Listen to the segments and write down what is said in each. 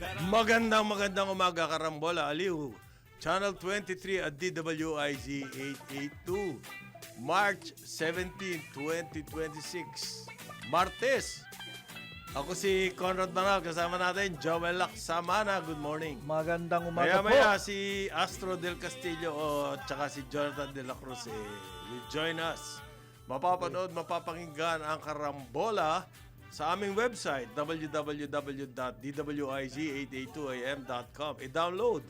Magandang umaga, Karambola Aliw. Channel 23 at DWIZ 882. March 17, 2026. Martes. Ako si Conrad Banal, kasama natin Joel Laksamana. Good morning. Magandang umaga po. Maya si Astro del Castillo at saka si Jonathan de la Cruz will join us. Mapapanood, mapapakinggan ang Karambola sa aming website www.dwiz882am.com. I-download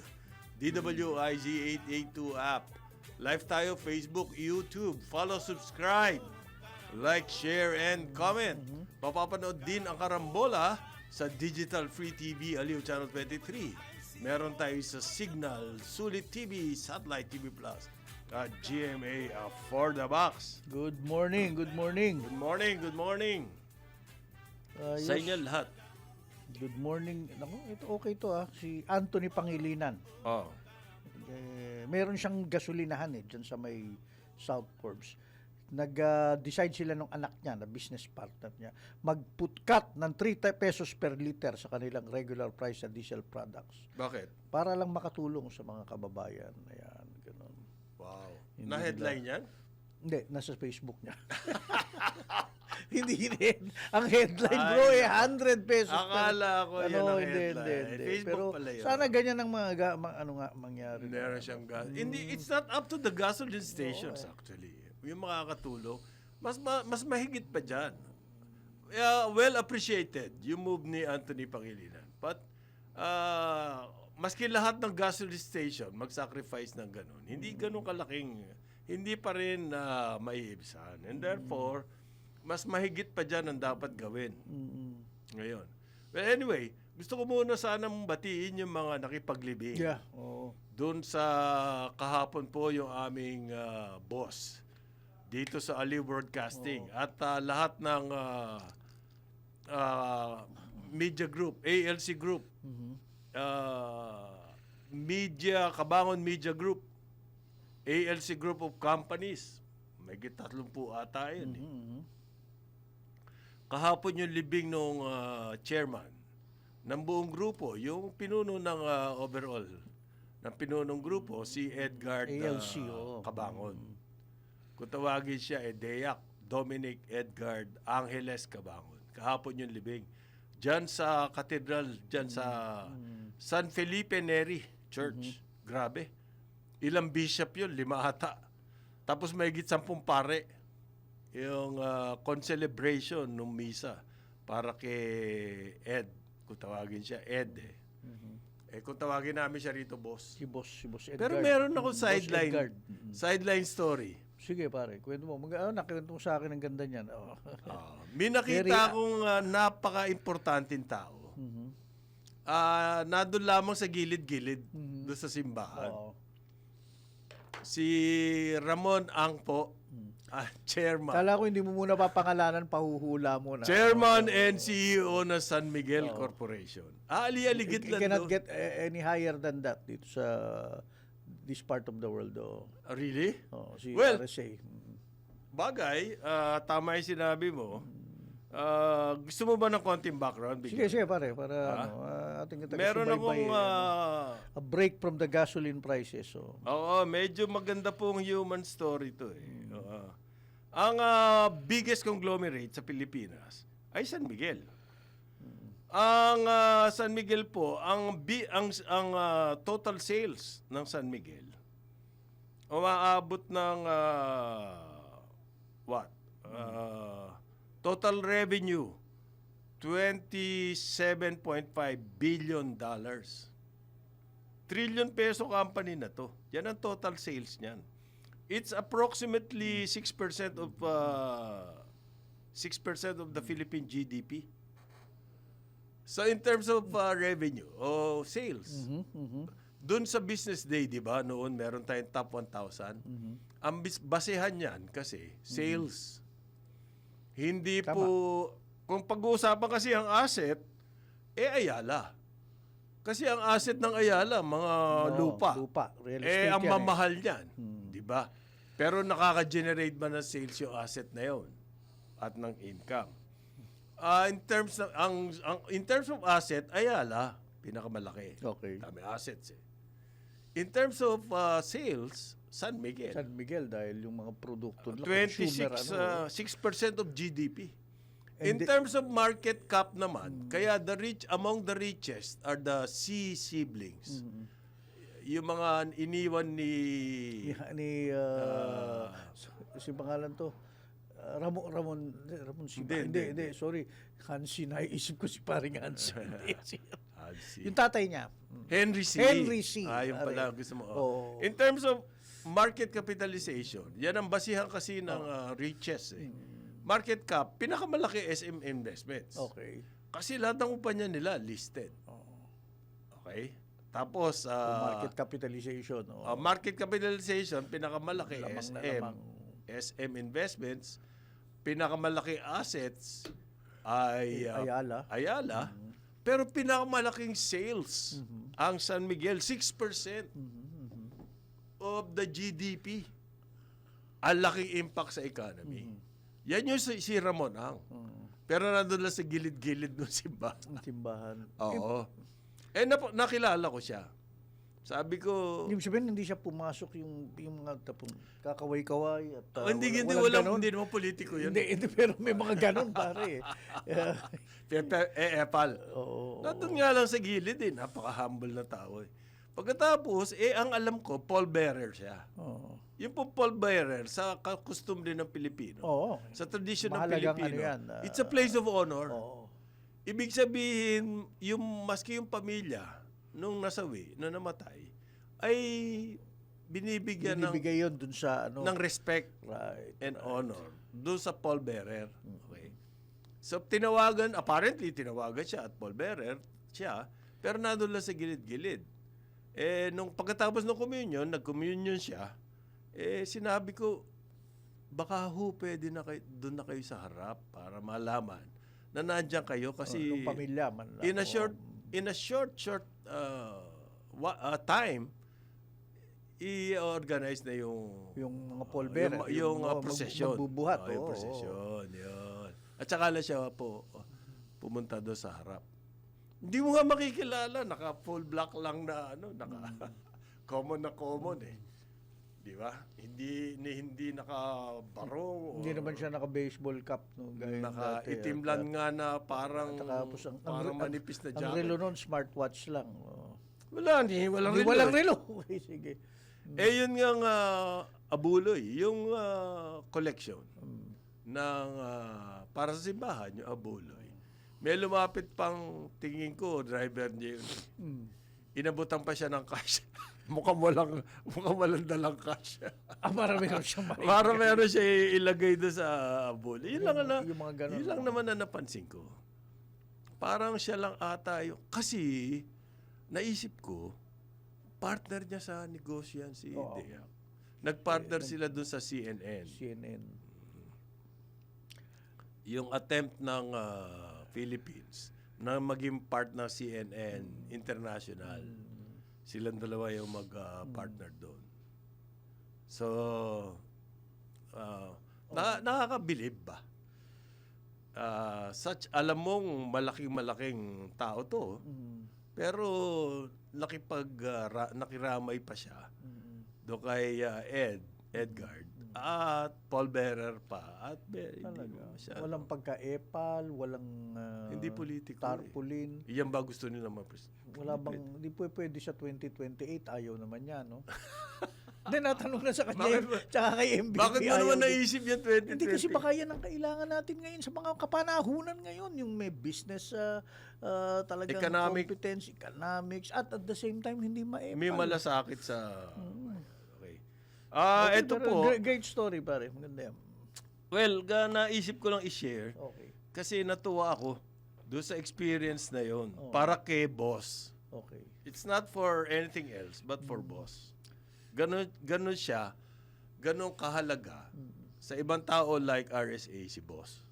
DWIZ882 app. Live tayo Facebook, YouTube. Follow, subscribe. Like, share, and comment. Mapapanood din ang Karambola sa Digital Free TV Aliw Channel 23. Meron tayo sa Signal, Sulit TV, Satellite TV Plus, at GMA For the Box. Good morning, good morning. Good morning, good morning. Sa inyo lahat. Good morning. Naku, ito okay to si Anthony Pangilinan. Oh. Meron siyang gasolinahan dyan sa may South Forbes. Nag-decide sila ng anak niya, na business partner niya, mag-put cut ng 3 pesos per liter sa kanilang regular price sa diesel products. Bakit? Para lang makatulong sa mga kababayan. Ayan, ganun. Wow. Na-headline yan? Hindi, nasa Facebook niya. hindi. Ang headline, bro, 100 pesos. Akala ko yan ang headline. Hindi. Facebook Pero pala yun. sana ganyan ang mga, mangyari. Meron siyang gas. Hindi, it's not up to the gasoline stations actually. Yung makakatulong. Mas mahigit pa dyan. Well appreciated yung move ni Anthony Pangilinan. But, maski lahat ng gasoline station mag-sacrifice ng ganun, hindi ganun kalaking, hindi pa rin maiibsan. And therefore, mas mahigit pa dyan ang dapat gawin. Ngayon. Well, anyway, gusto ko muna sanang batiin yung mga nakipaglibing. Yeah, oo. Doon sa kahapon po yung aming boss dito sa Aliw Broadcasting at lahat ng media group, ALC Group, Kabangon Media Group, ALC Group of Companies, may 30 ata yun. Kahapon yung libing ng chairman ng buong grupo, yung pinuno ng overall ng pinunong grupo, si Edgar ALC, Kabangon. Kung tawagin siya, Deyak Dominic Edgar Angeles Kabangon. Kahapon yung libing. Diyan sa katedral, diyan sa San Felipe Neri Church. Grabe. Ilang bishop yun? 5 ata. Tapos may higit 10 pare. Yung concelebration ng misa para kay Ed. Kung tawagin siya, Ed. Kung tawagin namin siya rito, boss. Si boss Edgar. Pero meron akong sideline story. Sige pare, kwento mo. Nakwento mo sa akin ang ganda niyan. May nakita akong napaka-importanting tao. Nandun lamang sa gilid-gilid doon sa simbahan. Si Ramon Angpo, chairman. Kala ko hindi mo muna papangalanan, pahuhula mo na. Chairman and CEO na San Miguel Corporation. Ali-aligid lang cannot doon. get any higher than that dito sa this part of the world. Really? Si Well, RSA. Bagay, tama yung sinabi mo. Gusto mo ba ng konting background? Sige pare, para ating Meron akong a break from the gasoline prices. Oo, medyo maganda pong human story to Ang biggest conglomerate sa Pilipinas ay San Miguel. Ang San Miguel po, ang total sales ng San Miguel umaabot ng total revenue $27.5 billion. Trillion peso company na to. Yan ang total sales niyan. It's approximately 6% of 6% of the Philippine GDP. So in terms of revenue o sales, doon sa business day, di ba, noon meron tayong top 1,000. Ang basehan niyan kasi sales. Hindi Tama. po, kung pag-uusapan kasi ang asset, Ayala. Kasi ang asset ng Ayala, mga lupa. Real estate Ang yan mamahal niyan. Di ba? Pero nakaka-generate ba ng sales yung asset na yon at ng income? In terms of asset, Ayala, Pinakamalaki. Okay. Dami assets eh. In terms of sales, San Miguel. San Miguel dahil yung mga produkto nila, 6% of GDP. In And terms of market cap naman, kaya among the richest are the C siblings. Yung mga iniwan ni si pangalan to Ramon Siba. Hindi, sorry. Hansi, naisip ko si paring Hansi. Hansi. Yung tatay niya. Henry C. Yung pala gusto mo. Oo. In terms of market capitalization, yan ang basihan kasi ng richest eh. Market cap, pinakamalaki SM Investments. Okay. Kasi lahat ng kumpanya nila listed. Okay? Tapos, Market capitalization. market capitalization, pinakamalaki Lamang na SM. lamang. SM Investments, pinakamalaki assets ay Ayala. Pero pinakamalaking sales ang San Miguel, 6% of the GDP. Ang laking impact sa economy. Yan yung si Ramon Ang. Pero nandun lang sa gilid-gilid ng simbahan. Simbahan. Oo. Nakilala ko siya. Sabi ko... Yung sabihin, hindi siya pumasok yung mga kakaway-kaway at hindi naman politiko yun. Hindi, pero may mga ganon, pare. Epal. Oo. Nandun nga lang sa gilid eh. Napaka-humble na tao eh. Pagkatapos, ang alam ko, pallbearer siya. Oo. Yung po pallbearer, sa custom din ng Pilipino, Oo. sa tradition ng Mahalagang Pilipino, ano yan, it's a place of honor. Oo. Ibig sabihin, maski yung pamilya, nung nasawi, na namatay, ay binibigyan Binibigay yun dun sa ng respect Right. and honor doon sa pallbearer. Okay. So apparently tinawagan siya at pallbearer siya, pero nandun lang sa gilid-gilid. Nung pagkatapos ng communion, nag-communion siya, sinabi ko, baka pwede na kayo, doon na kayo sa harap para malaman na nandiyan kayo kasi Nung pamilya man lang. in a short time, i-organize na yung mga pallbearer, yung procession. Magbubuhat. Yung procession, yun. At saka lang siya pumunta doon sa harap. Hindi mo nga makikilala, naka full black lang na naka common eh. Di ba? Hindi naka-barong. Hindi naman siya naka-baseball cap. No, Naka-itim lang nga na parang manipis na jacket. Ang relo nun, smartwatch lang. Walang relo. Walang relo. Okay, sige. Yun nga abuloy, yung collection ng para sa simbahan, yung abuloy. May lumapit pang tingin ko, driver niya yun. Inabutan pa siya ng cash. mukhang walang dalang cash. Para meron siyang maring. Para meron siya ilagay doon sa abuloy. Yun lang naman na napansin ko. Parang siya lang ata yung, kasi naisip ko, partner niya sa negosyo yan si Deak. Nagpartner sila dun sa CNN. Yung attempt ng Philippines na maging partner CNN International. Silang dalawa yung mag-partner doon. So, nakakabilib ba? Alam mong malaking tao to, pero nakiramay pa siya do kay Edgard at pallbearer pa at walang pagka-epal, walang hindi politiko tarpaulin. Iyan ba gusto nila wala bang hindi pwede sa 2028, ayaw naman niya, no? Hindi, natanong na sa kanya tsaka kay MVP. Bakit mo naman naisip yan 2020? Hindi, kasi baka yan ang kailangan natin ngayon sa mga kapanahunan ngayon, yung may business talagang competence, economics, at the same time hindi maepal. May malasakit sa ito po. Great story, pare. Maganda yan. Well, naisip ko lang i-share. Okay. Kasi natuwa ako doon sa experience na yon para kay boss. Okay. It's not for anything else but for boss. Ganun siya, ganun kahalaga sa ibang tao like RSA si boss.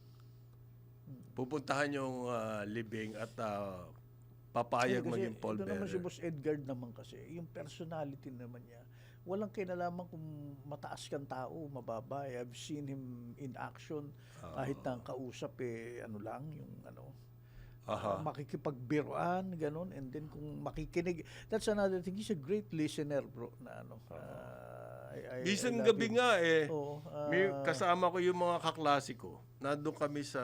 Pupuntahan yung libing at papayag maging pallbearer. Ito naman si Boss Edgard naman kasi, yung personality naman niya, walang kinalaman kung mataas kang tao, mababa. I've seen him in action kahit nang kausap ano lang, yung Aha. makikipagbiruan, ganun, and then kung makikinig, that's another thing. He's a great listener, bro, na ano. Minsan I love gabi him. nga Oo, may kasama ko yung mga kaklase ko. Nandun kami sa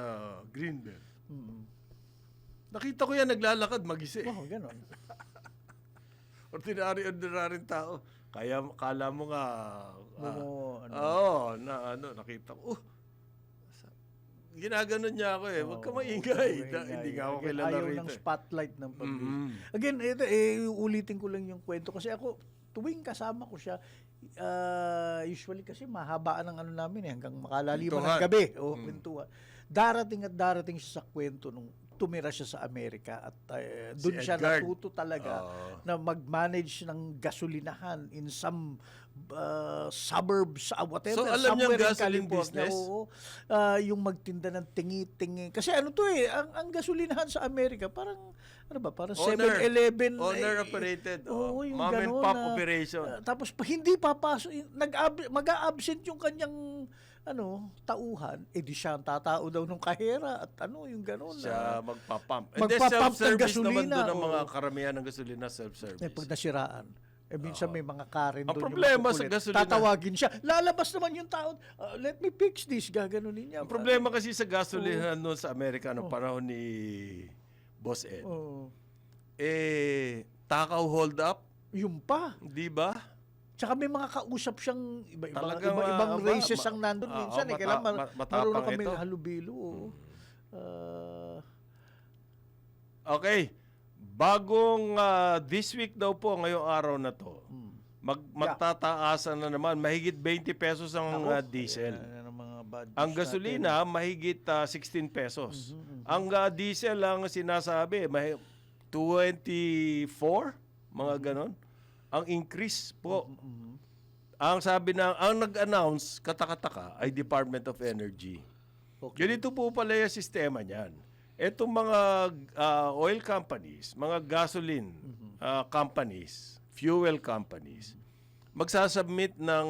Greenbelt. Nakita ko yan naglalakad mag-isa. ganun. Ordinary tao. Kaya kala mo nga nakita ko. Ginaganon niya ako Huwag ka maingay. Hindi nga ako Again, kilala ayaw rito. ng spotlight ng public. Mm-hmm. Again, ito, ulitin ko lang yung kwento. Kasi ako, tuwing kasama ko siya, usually kasi mahabaan ang ano namin hanggang makalaliman ng Kwentuhan. gabi. Kwentuhan. Darating siya sa kwento nung tumira siya sa Amerika at doon Si siya Edgard. natuto talaga na mag-manage ng gasolinahan in some suburbs, whatever. So, alam niya ang somewhere in gasoline California. business? Oo. Yung magtinda ng tingi-tingi. Kasi ano to ang gasolinahan sa Amerika, parang, parang 7-Eleven. Owner-operated. Yung Mom and ganon pop na, operation. tapos hindi papasok, mag-a-absent yung kanyang tauhan, di siya ang tatao daw ng kahera at yung gano'n. Siya magpapump. Magpapump ng self-service naman gasolina, doon ang mga karamihan ng gasolina self-service. Pag nasiraan. Minsan may mga Karen Ang doon. problema yung sa makukulit. gasolina- Tatawagin siya. Lalabas naman yung tao. Let me fix this. Gaganunin niya. Ang problema kasi sa gasolina noon sa Amerika noong panahon ni Boss Ed, takaw hold up, Yung pa. di ba? Tsaka may mga kausap siyang Talagang, ibang races ang ma- nandun oo, minsan. Kailangan matapang marunong kami ito. halubilo. Okay. Bagong this week daw po, ngayong araw na to, magtataasan na naman, mahigit 20 pesos ang diesel. Ang gasolina, mahigit 16 pesos. Ang diesel ang sinasabi, 24, mga ganon. Ang increase po. Ang sabi ang nag-announce, katakataka, ay Department of Energy. Ganito po pala yung sistema niyan. Itong mga oil companies, mga gasoline companies, fuel companies, magsasubmit ng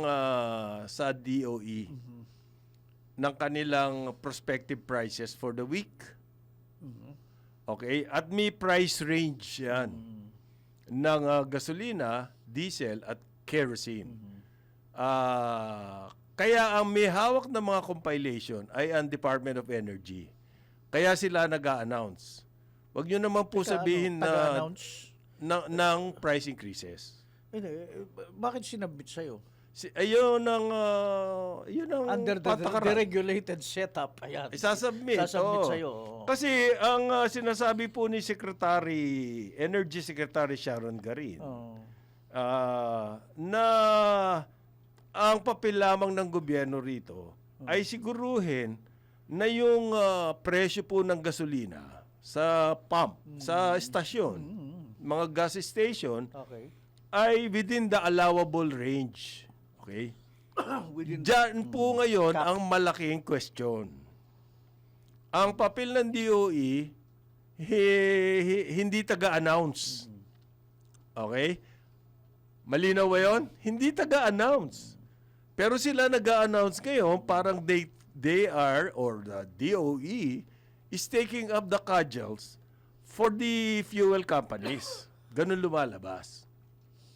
sa DOE ng kanilang prospective prices for the week. Okay? At may price range yan ng gasolina, diesel at kerosene. Kaya ang may hawak ng mga compilation ay ang Department of Energy. Kaya sila nag-a-announce. Huwag nyo naman po sabihin ng price increases. Bakit sinabit sa'yo? Ayun ang Under the patakaran. deregulated setup. Ayan. Sasubmit sa'yo. Kasi ang sinasabi po ni Energy Secretary Sharon Garin, na ang papel lamang ng gobyerno rito ay siguruhin na yung presyo po ng gasolina sa pump, sa estasyon, mga gas station, ay within the allowable range. Okay? Diyan po ngayon ang malaking question. Ang papel ng DOE, hindi taga-announce. Okay? Malinaw ba yun? Hindi taga-announce. Pero sila nag-a-announce ngayon, parang they are, or the DOE, is taking up the cudgels for the fuel companies. Ganun lumalabas.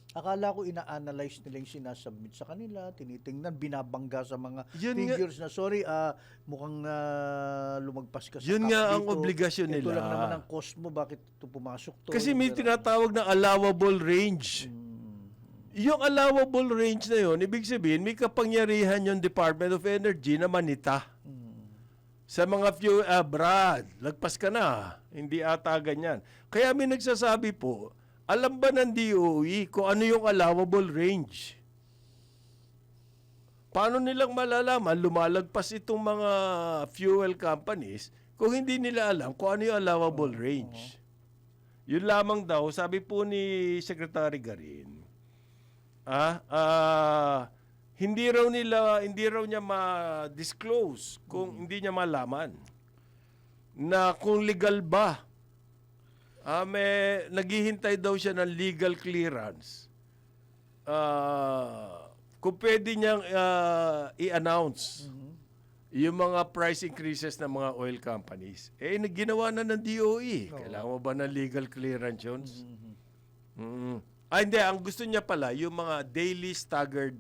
Akala ko ina-analyze nila yung sinasubmit sa kanila, tinitingnan, binabangga sa mga Yun figures na, sorry, mukhang lumagpas ka sa Yun cap nga ang dito. obligasyon Ito nila. lang naman ang cost mo, bakit ito pumasok to? Kasi may tinatawag na allowable range. Yung allowable range na yun, ibig sabihin, may kapangyarihan yung Department of Energy na manita. Sa mga fuel, Brad, lagpas ka na. Hindi ata ganyan. Kaya may nagsasabi po, alam ba ng DOE kung ano yung allowable range? Paano nilang malalaman lumalagpas itong mga fuel companies kung hindi nila alam kung ano yung allowable range? Yun lamang daw, sabi po ni Secretary Garin, hindi raw niya ma-disclose kung hindi niya malaman na kung legal ba. Naghihintay daw siya ng legal clearance. Kung pwede niyang i-announce yung mga price increases ng mga oil companies, ginawa na ng DOE. Kailangan mo ba ng legal clearance yun? Hindi. Ang gusto niya pala, yung mga daily staggered,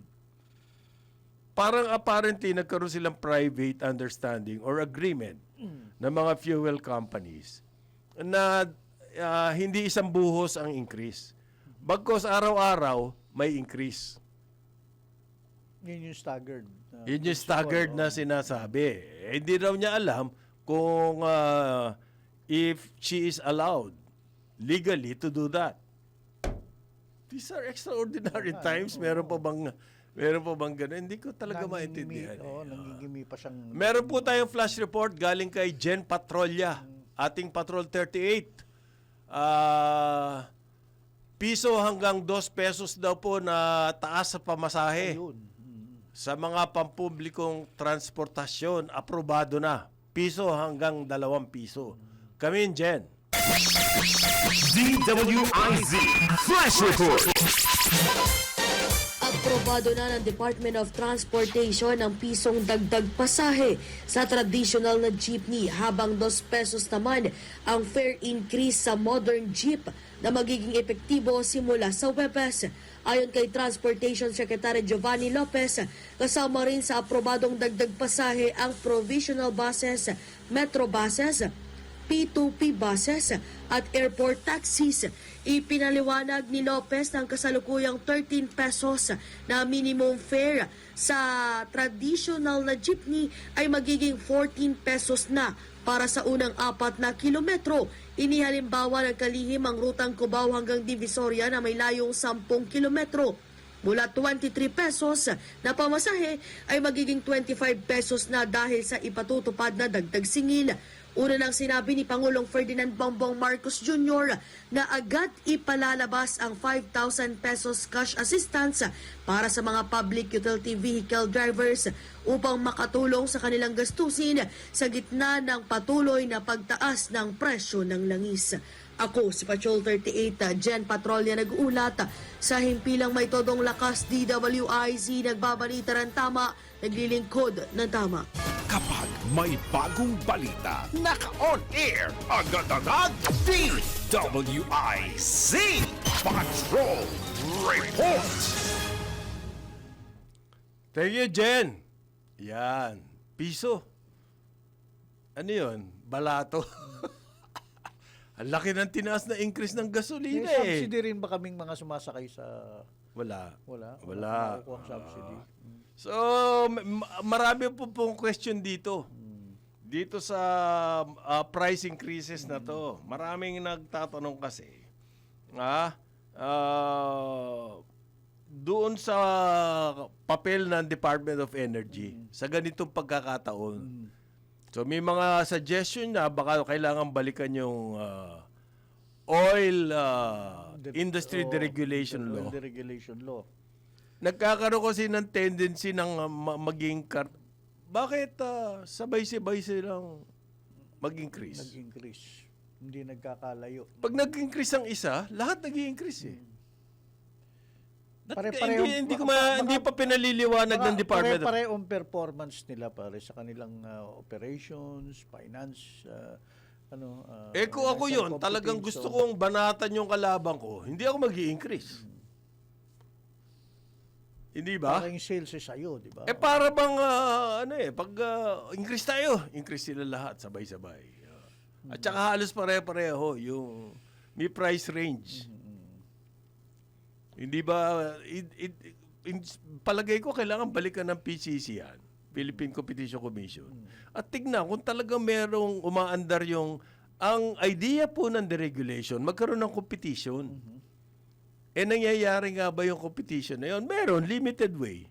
parang apparently nagkaroon silang private understanding or agreement ng mga fuel companies na hindi isang buhos ang increase. Bagkos araw-araw, may increase. Yun yung staggered. Yun yung staggered na sinasabi. Hindi raw niya alam kung if she is allowed legally to do that. These are extraordinary times. Meron pa bang gano'n? Hindi ko talaga maintindihan. Nangingimi pa siyang... Meron po tayong flash report galing kay Jen Patrolya, ating Patrol 38. Piso hanggang 2 pesos daw po na taas sa pamasahe. Ayun. Sa mga pampublikong transportasyon, aprobado na. Piso hanggang 2 piso. Kami, Jen. DWIZ Flash Report. Aprobado na ng Department of Transportation ang pisong dagdag pasahe sa traditional na jeepney habang 2 pesos naman ang fare increase sa modern jeep na magiging epektibo simula sa Webes. Ayon kay Transportation Secretary Giovanni Lopez, kasama rin sa aprobadong dagdag pasahe ang provisional buses, metro buses, P2P buses at airport taxis. Ipinaliwanag ni Lopez ng kasalukuyang 13 pesos na minimum fare sa traditional na jeepney ay magiging 14 pesos na para sa unang 4 na kilometro. Inihalimbawa ng kalihim ang rutang Cubao hanggang Divisoria na may layong 10 kilometro. Mula 23 pesos na pamasahe ay magiging 25 pesos na dahil sa ipatutupad na dagdag singil. Una nang sinabi ni Pangulong Ferdinand Bongbong Marcos Jr. na agad ipalalabas ang 5,000 pesos cash assistance para sa mga public utility vehicle drivers upang makatulong sa kanilang gastusin sa gitna ng patuloy na pagtaas ng presyo ng langis. Ako si Patrol 38, Jen Patrolya nag-uulat. Sa himpilang may todong lakas, DWIZ nagbabalita ng tama, naglilingkod ng tama. Kapag may bagong balita, naka-on air, agad-agad, DWIZ Patrol Report. Thank you, Jen. Yan. Piso. Ano yun? Balato. Ang laki ng tinaas na increase ng gasolina May subsidy rin ba kaming mga sumasakay sa... Wala. Wala? Wala. Makukuha ang subsidy. So, marami po pong question dito. Dito sa price increases na to. Maraming nagtatanong kasi. Doon sa papel ng Department of Energy, sa ganitong pagkakataon. So, may mga suggestion na baka kailangan balikan yung oil industry deregulation law. Oil deregulation law. Nagkakaroon kasi ng tendency ng maging bakit sabay-sabay silang mag-increase? Nag-increase. Hindi nagkakalayo. Pag nag-increase ang isa, lahat nag-increase eh. Hindi pa pinaliliwanag ng Department. Pare-parehong performance nila pare sa kanilang operations, finance, kung ako yun, talagang gusto kong banatan yung kalaban ko, hindi ako mag-i-increase. Hindi ba? Parang yung sales sa'yo, di ba? Para bang, pag increase tayo, increase sila lahat, sabay-sabay. At saka halos pare-pareho, yung may price range. Hindi ba, palagay ko kailangan balikan ng PCC yan, Philippine Competition Commission. At tignan kung talagang merong umaandar ang idea po ng deregulation, magkaroon ng competition. Nangyayari nga ba yung competition na yun? Meron, limited way.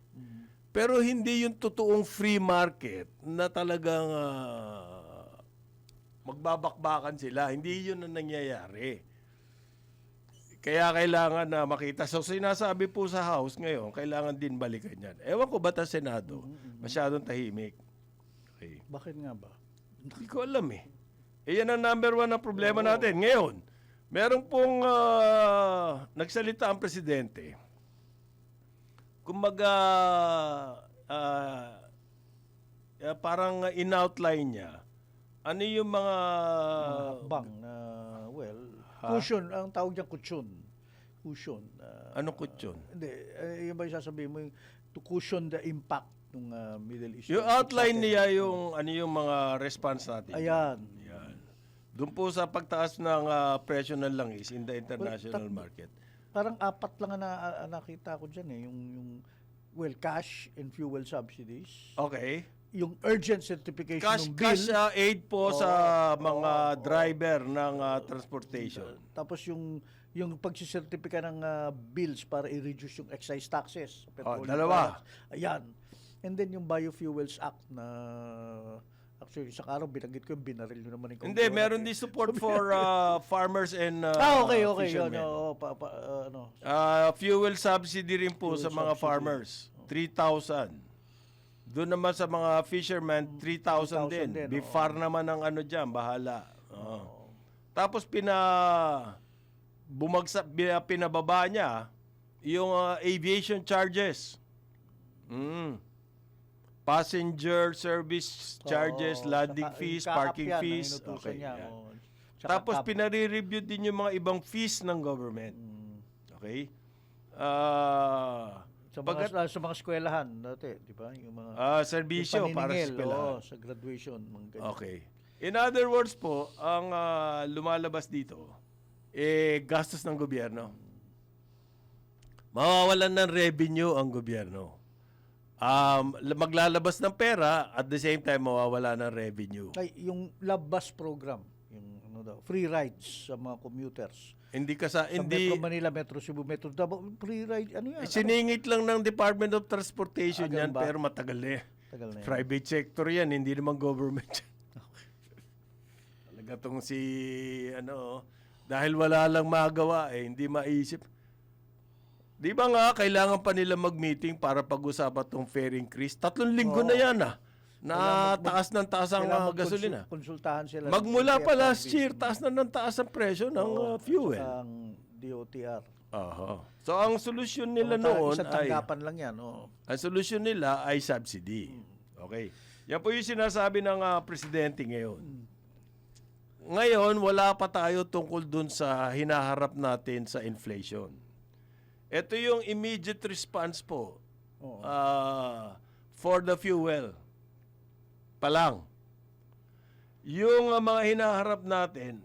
Pero hindi yung totoong free market na talagang magbabakbakan sila. Hindi yun ang nangyayari. Kaya kailangan na makita. So sinasabi po sa House ngayon, kailangan din balikan yan. Ewan ko ba sa Senado? Masyadong tahimik. Okay. Bakit nga ba? Hindi ko alam eh. Yan ang number 1 na problema natin. Ngayon, meron pong nagsalita ang presidente. Kumbaga, parang in-outline niya, ano yung mga... Hakbang na, cushion, ang tawag niya cushion. Cushion. Ano kutsyon? Hindi, yung ba yung sasabihin mo, to cushion the impact ng Middle East. Yung outline niya yung ano yung mga response natin. Ayan. Yan. Doon po sa pagtaas ng presyo ng langis in the international market. Parang apat lang na nakita ko dyan yung cash and fuel subsidies. Okay. Yung urgent certification ng bill. Cash aid po sa mga driver ng transportation. Tapos yung pagsisertifika ng bills para i-reduce yung excise taxes. Petroleum dalawa. products. Ayan. And then yung Biofuels Act na actually sa araw binanggit ko yung binaril nyo naman yung Hindi, meron din support for farmers and okay. fishermen. Yun, Fuel subsidy rin po sa mga farmers. 3,000. Doon naman sa mga fishermen, 3,000 din. din, Bifar naman ang ano dyan, bahala. Tapos pinababa niya yung aviation charges. Passenger service charges, landing fees, parking fees. Okay. Yan. Tapos pinare-review din yung mga ibang fees ng government. Okay? Sa mga eskwelahan dati, di ba? Yung mga serbisyo yung para sa paniningil, eskwelahan. sa graduation. Mga ganyan. Okay. In other words po, ang lumalabas dito, gastos ng gobyerno. Mawawalan ng revenue ang gobyerno. Maglalabas ng pera, at the same time, mawawala ng revenue. Ay, yung Love Bus program, yung free rides sa mga commuters. Hindi Metro Manila, Metro Cebu, Metro Davao, free ride, ano yan? siningit lang ng Department of Transportation yan, ganun ba? pero matagal na. Tagal na yan. Private sector yan, hindi naman government yan. Talaga tong dahil wala lang magawa, hindi maisip. Di ba nga, kailangan pa nila mag-meeting para pag-usapan tong fare increase? 3 linggo na yan taas ng taas ang gasolina. Konsultahan sila. Magmula pa last year, taas na ng taas ang presyo ng fuel. Ang DOTR. Aha. So, ang solusyon nila noon Isang ay... tanggapan lang yan. Ang solusyon nila ay subsidy. Okay. Yan po yung sinasabi ng presidente ngayon. Ngayon, wala pa tayo tungkol dun sa hinaharap natin sa inflation. Ito yung immediate response po for the fuel pa lang. Yung mga hinaharap natin,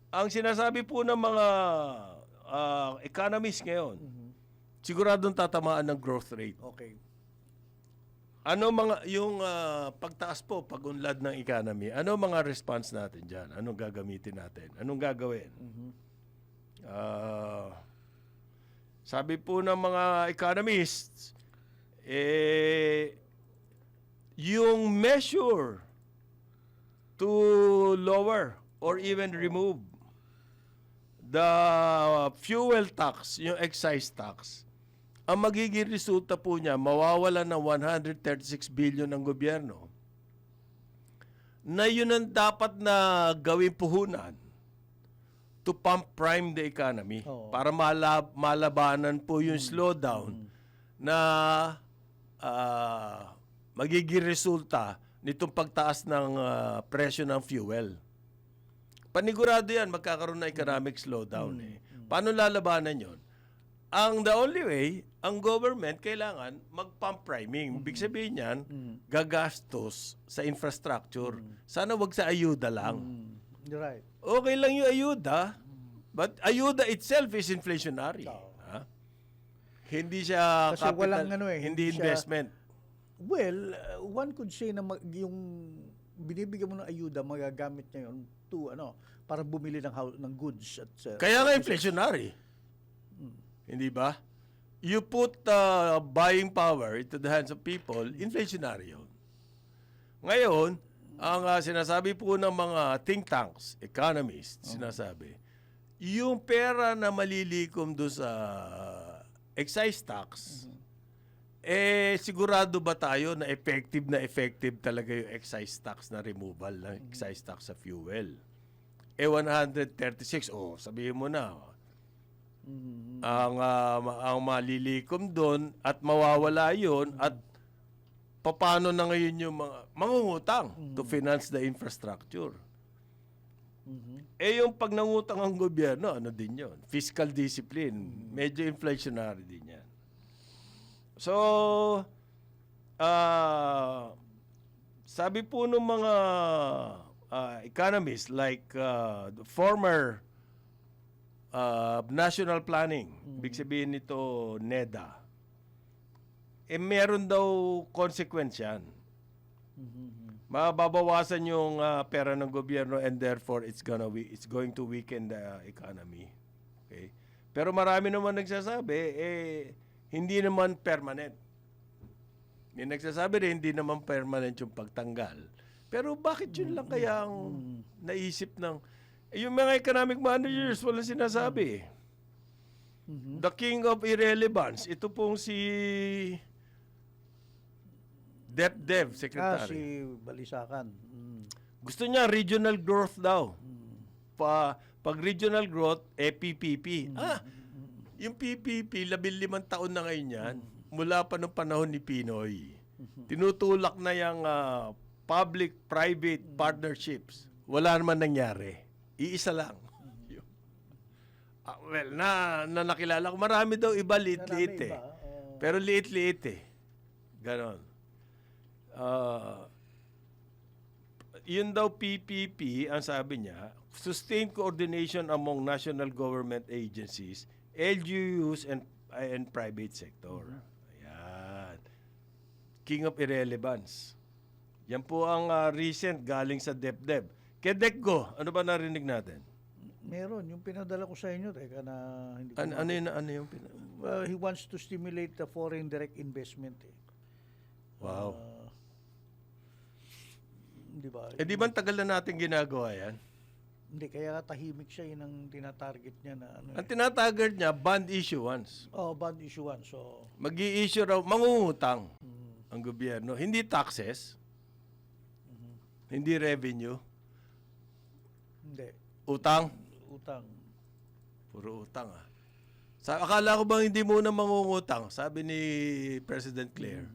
ang sinasabi po ng mga economists ngayon, siguradong tatamaan ng growth rate. Okay. Ano yung pagtaas po, pag-unlad ng economy, ano mga response natin dyan? Anong gagamitin natin? Anong gagawin? Sabi po ng mga economists, yung measure to lower or even remove the fuel tax, yung excise tax, ang magiging resulta po niya, mawawala ng 136 billion ng gobyerno na yun ang dapat na gawing puhunan to pump prime the economy para malabanan po yung slowdown na magiging resulta nitong pagtaas ng presyo ng fuel. Panigurado yan, magkakaroon na economic slowdown. Paano lalabanan yon? The only way, ang government kailangan mag-pump priming. Ibig sabihin yan, gagastos sa infrastructure. Sana wag sa ayuda lang. You're right. Okay lang yung ayuda, but ayuda itself is inflationary. Hindi siya Kasi capital, walang hindi siya- investment. Well, one could say na yung binibigyan mo ng ayuda, magagamit niya yun to, para bumili ng goods. At, Kaya nga inflationary. Hindi ba? You put buying power into the hands of people, inflationary yun. Ngayon, ang sinasabi po ng mga think tanks, economists, sinasabi, yung pera na malilikom doon sa excise tax, sigurado ba tayo na effective talaga yung excise tax na removal ng excise tax sa fuel? 136, sabihin mo na, ang malilikom doon at mawawala yun at paano na ngayon yung mga mangungutang to finance the infrastructure. Eh yung pag nangutang ang gobyerno, ano din yun? Fiscal discipline. Medyo inflationary din yan. So, sabi po ng mga economists like the former national planning, ibig sabihin nito NEDA, eh meron daw consequence yan. Mababawasan yung pera ng gobyerno and therefore it's going to weaken the economy. Okay? Pero marami naman nagsasabi, hindi naman permanent. May nagsasabi rin, hindi naman permanent yung pagtanggal. Pero bakit yun lang kaya ang naisip ng... yung mga economic managers, walang sinasabi. The king of irrelevance, ito pong si DepDev, secretary. Si Balisacan. Gusto niya regional growth daw. Pag regional growth, PPP. Yung PPP, 15 taon na ngayon yan, mula pa nung panahon ni Pinoy. Tinutulak na yung public-private partnerships. Wala naman nangyari. Iisa lang. Well, na nakilala ko, marami daw iba liit-liit eh. Pero liit-liit eh. Ganon. Yun daw PPP, ang sabi niya, sustained coordination among national government agencies, LGUs, and private sector. Ayan. King of irrelevance. Yan po ang recent galing sa DepDev. Kedekgo, ano ba narinig natin? Meron. Yung pinadala ko sa inyo, teka na... Hindi ko Ano yung he wants to stimulate the foreign direct investment. Wow. Di ba? Di ba tagal na natin ginagawa yan? Hindi, kaya tahimik siya. Yun ang tinatarget niya na ano. Ang tinatarget niya, bond issuance. Bond issuance. So, Mag-i-issue raw, mangungutang ang gobyerno. Hindi taxes. Hindi revenue. hindi. Utang. Utang. Puro utang akala ko bang hindi muna mangungutang? Sabi ni President Claire.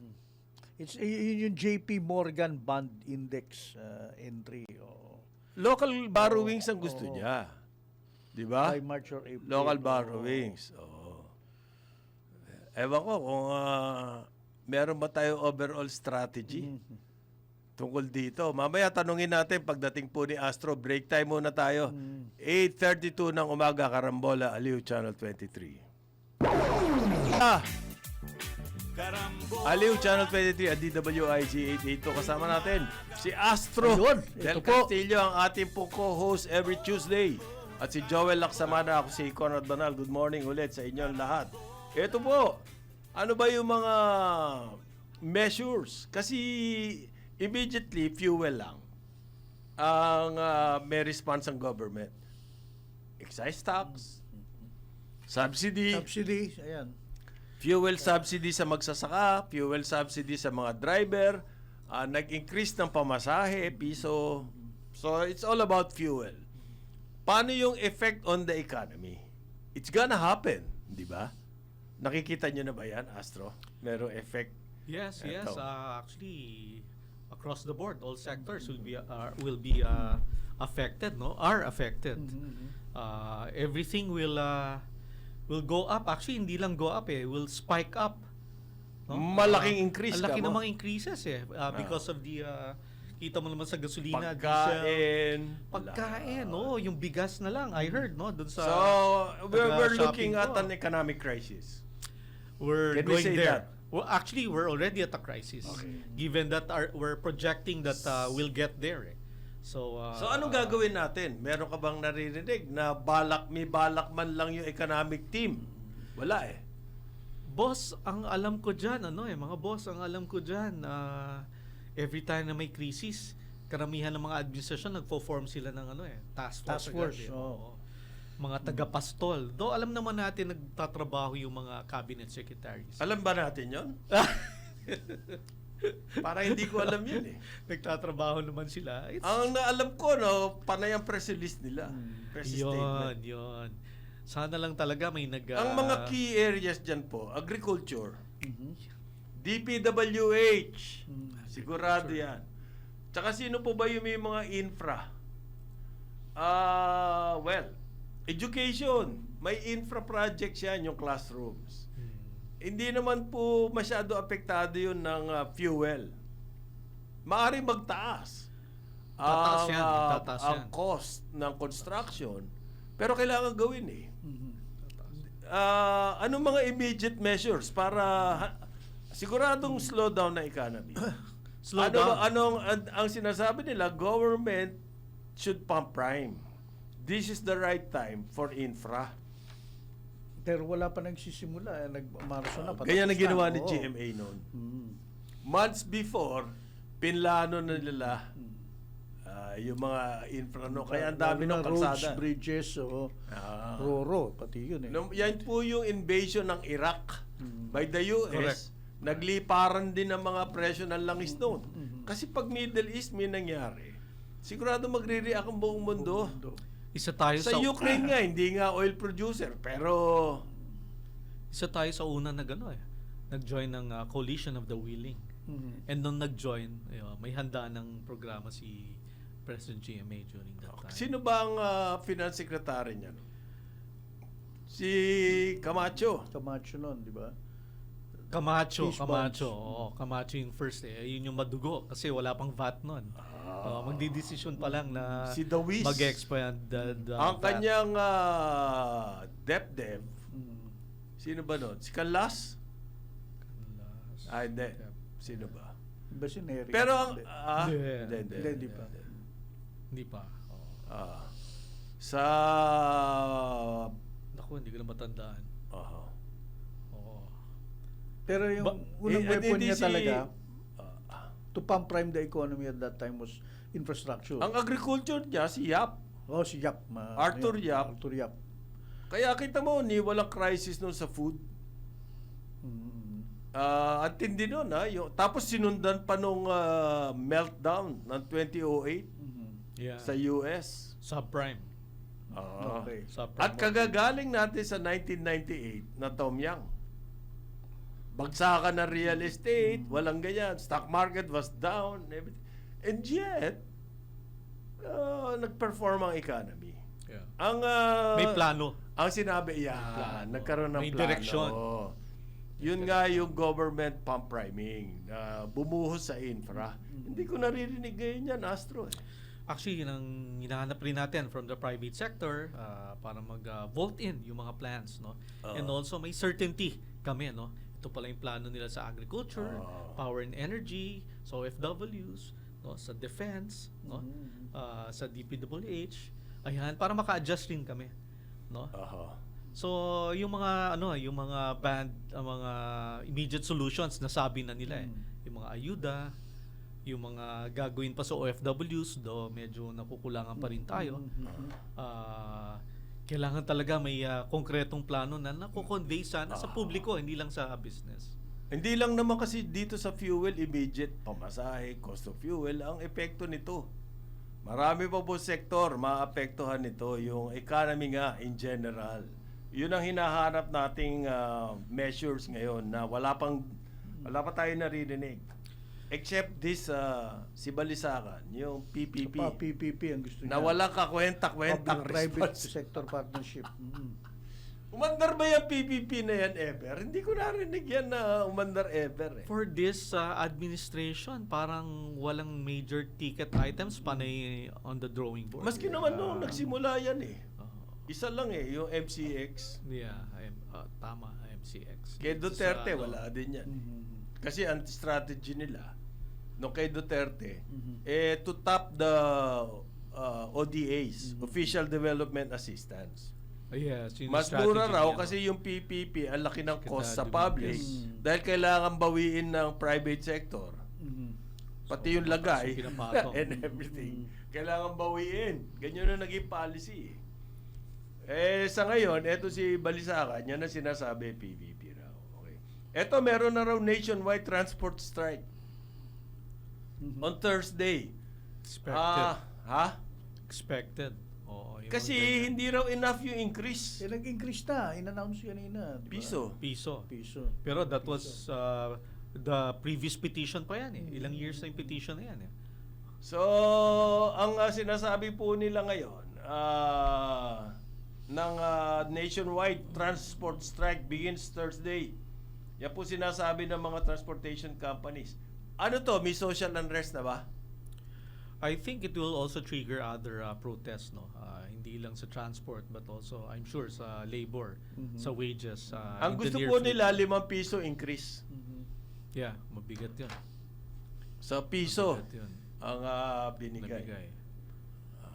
It's yung JP Morgan Bond Index entry. Local borrowings ang gusto niya. Di ba? By March or April. Local borrowings. Ewan ko kung meron ba tayo overall strategy tungkol dito. Mamaya tanungin natin pagdating po ni Astro. Break time muna tayo. 8:32 ng umaga, Karambola, Aliw Channel 23. Aliw Channel 23 at DWIG 882. Kasama natin si Astro Ayun, Del ito po. Castillo, ang ating po co-host every Tuesday. At si Joel Laksamana, ako si Conrad Banal. Good morning ulit sa inyong lahat. Ito po, ano ba yung mga measures? Kasi immediately, fuel lang ang may response ng government. Excise tax, subsidy, Ayan. fuel subsidy sa magsasaka, fuel subsidy sa mga driver, nag-increase ng pamasahe, piso. So, it's all about fuel. Paano yung effect on the economy? It's gonna happen, di ba? Nakikita nyo na ba yan, Astro? Merong effect? Yes, Eto. actually, across the board, all sectors will be affected, no? Are affected. Everything will go up. Actually, hindi lang go up will spike up. No? Malaking increase Ang laki ka mo. namang increases because of the kita mo naman sa gasolina, diesel, Pagkain. yung bigas na lang. I heard, no, doon sa So, we're looking taga-shopping at ko. an economic crisis. We're Can we going say there. that? Well, actually, we're already at a crisis. Given that we're projecting that we'll get there. So anong gagawin natin? Meron ka bang naririnig na may balak man lang yung economic team? Wala eh. Boss, ang alam ko dyan, mga boss, ang alam ko dyan, every time na may crisis, karamihan ng mga administrasyon nagpo-form sila ng task force. Task force, agad, Oo. Mga taga-pastol. Though alam naman natin nagtatrabaho yung mga cabinet secretaries. Alam ba natin yon? Para hindi ko alam yun eh. Nagtatrabaho naman sila. Ang naalam ko, panay ang press release nila. Press statement. Yun. Sana lang talaga may Ang mga key areas dyan po, agriculture, DPWH. Sigurado yan. Tsaka sino po ba yung may mga infra? Well, education. May infra projects yan, yung classrooms. Hindi naman po masyado apektado yun ng fuel. Maaari magtaas. Tataas yan, tataas ang yan. cost ng construction. Pero kailangan gawin eh. Anong mga immediate measures para siguradong slow down na economy? Slow down. Ang sinasabi nila, government should pump prime. This is the right time for infra. Pero wala pa nagsisimula. Nag-Marso na. Ganyan ang ginawa ni Oo. GMA noon. Mm. Months before, pinlano na nila yung mga infra. No? Kaya ang dami ng roads, kalsada. bridges, Ah. Roro, pati yun eh. Yan po yung invasion ng Iraq by the US. Correct. Nagliparan din ang mga presyo ng langis noon. Kasi pag Middle East may nangyari, sigurado magre-react ang buong mundo. Isa tayo Sa Ukraine nga, hindi nga oil producer, pero Isa tayo sa una nag-join ng Coalition of the Willing. Mhm. And nung nag-join, may handa ng programa si President GMA during that time. sino ba ang finance secretary niya? No? Si Camacho. Camacho nun, di ba? Camacho. Fish bonds. Oo, Camacho yung first Yun yung madugo kasi wala pang VAT nun. Magdidesisyon pa lang na Si Dawis. mag-expand the Ang VAT. kanyang DepDev, Mm. sino ba nun? Si Canlas? Hindi. Sino ba? Iba si Nery. Pero ang... Hindi. Hindi pa. Hindi pa. Oo. Sa... Naku, hindi ko na matandaan. Aha. Oo. Pero yung unang eh, weapon hindi niya si- talaga, to pump prime the economy at that time was infrastructure. Ang agriculture niya, si Yap. Oh, si Yap. Arthur Yap. Arthur Yap. Kaya kita mo, walang crisis nun sa food. Mm. At hindi nun, tapos sinundan pa nung meltdown ng 2008 Mhm. Yeah. sa US. Subprime. Okay. Subprime. At kagagaling natin sa 1998 na Tom Yang. Bagsakan ng real estate, walang ganyan. Stock market was down. Everything. And yet, nag-perform ang economy. Yeah. Ang May plano. Ang sinabi, nagkaroon ng May plano. direksyon. Yun nga yung government pump priming na bumuhos sa infra. Hindi ko naririnig ngayon yan, Astro. Actually, yun ang hinahanap rin natin from the private sector para mag-vote in yung mga plans, no? And also may certainty kami, no? Ito pala yung plano nila sa agriculture, power and energy, sa OFWs, no? Sa defense, no? Sa DPWH. Ayan, para maka-adjust rin kami, no? So, yung mga yung mga mga immediate solutions na sabi na nila yung mga ayuda, yung mga gagawin pa sa OFWs, medyo nakukulangan pa rin tayo. Kailangan talaga may konkretong plano na nako-convey sana sa publiko, hindi lang sa business. Hindi lang naman kasi dito sa fuel, immediate pamasahe, cost of fuel, ang epekto nito. Marami pa po sektor maapektuhan nito, yung economy nga in general. Yun ang hinahanap nating measures ngayon na wala pa tayo naririnig. Except this, si Balisacan, yung PPP. Pa PPP ang gusto niya. Na walang kakwenta-kwentang Public-private response. sector partnership. Umandar ba yung PPP na yan ever? Hindi ko narinig yan na umandar ever. For this administration, parang walang major ticket items panay on the drawing board. Maski naman nung nagsimula yan Isa lang yung MCX. Yeah, tama, MCX. Kay Duterte, Sa, wala din yan. Kasi ang strategy nila, no kay Duterte, to top the ODAs, Official Development Assistance. Yes, yun yung Mas strategy mura raw niya, kasi yung PPP, ang laki ng Kita cost sa Dumaguez. public dahil kailangan bawiin ng private sector. Pati yung lagay So, pinapatong. and everything. Kailangan bawiin. Ganyan na naging policy. Sa ngayon, eto si Balisacan, yan na sinasabi, PPP raw. Okay. Eto, meron na raw nationwide transport strike. On Thursday. Expected. Expected. Oo, yung Kasi mga hindi raw enough yung increase. Nag-increase na. In-announce kanina. Diba? Piso. piso. Piso. Pero that was The previous petition pa yan eh. Ilang years na yung petition na yan eh. So, ang sinasabi po nila ngayon, ng nationwide transport strike begins Thursday. Yan po sinasabi ng mga transportation companies. Ano to? May social unrest na ba? I think it will also trigger other protests, no? Hindi lang sa transport but also I'm sure sa labor, sa wages. Ang in the gusto near po future. nila, 5 piso increase. Yeah, mabigat yun. Sa piso Mabigat yun. ang binigay.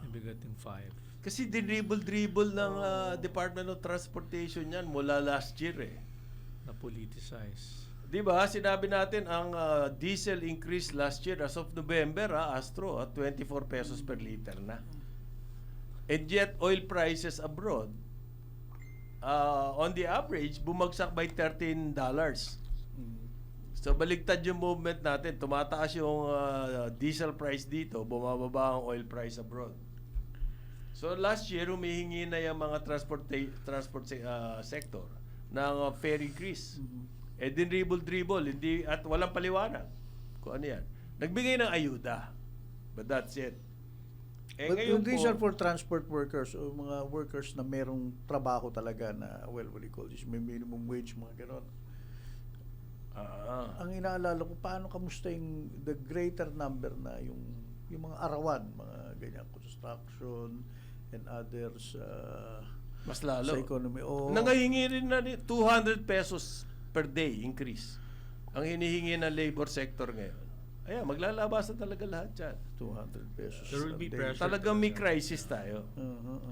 Mabigat yung 5. Kasi dinribble-dribble ng Department of Transportation yan mula last year eh. Na politicize. Di ba? Sinabi natin ang diesel increase last year as of November, Astro, 24 pesos per liter na. And yet, oil prices abroad, on the average, bumagsak by $13. So, baligtad yung movement natin. Tumataas yung diesel price dito, bumababa ang oil price abroad. So, last year, humihingi na yung mga transport sector ng fare increase. Eh, din dribble, hindi, at walang paliwanag. Kung ano yan. Nagbigay ng ayuda. But that's it. Eh, But ngayon these po, are for transport workers o mga workers na merong trabaho talaga na, well, what do you call this, may minimum wage, mga ganon. Ang inaalala ko, paano kamusta yung the greater number na yung mga arawan, mga ganyan, construction and others mas lalo. sa economy. O, Nangahingi rin na 200 pesos per day increase. Ang hinihingi ng labor sector ngayon. Ayan, maglalabasan talaga lahat yan. 200 pesos. There will be a day. pressure. Talagang may crisis tayo.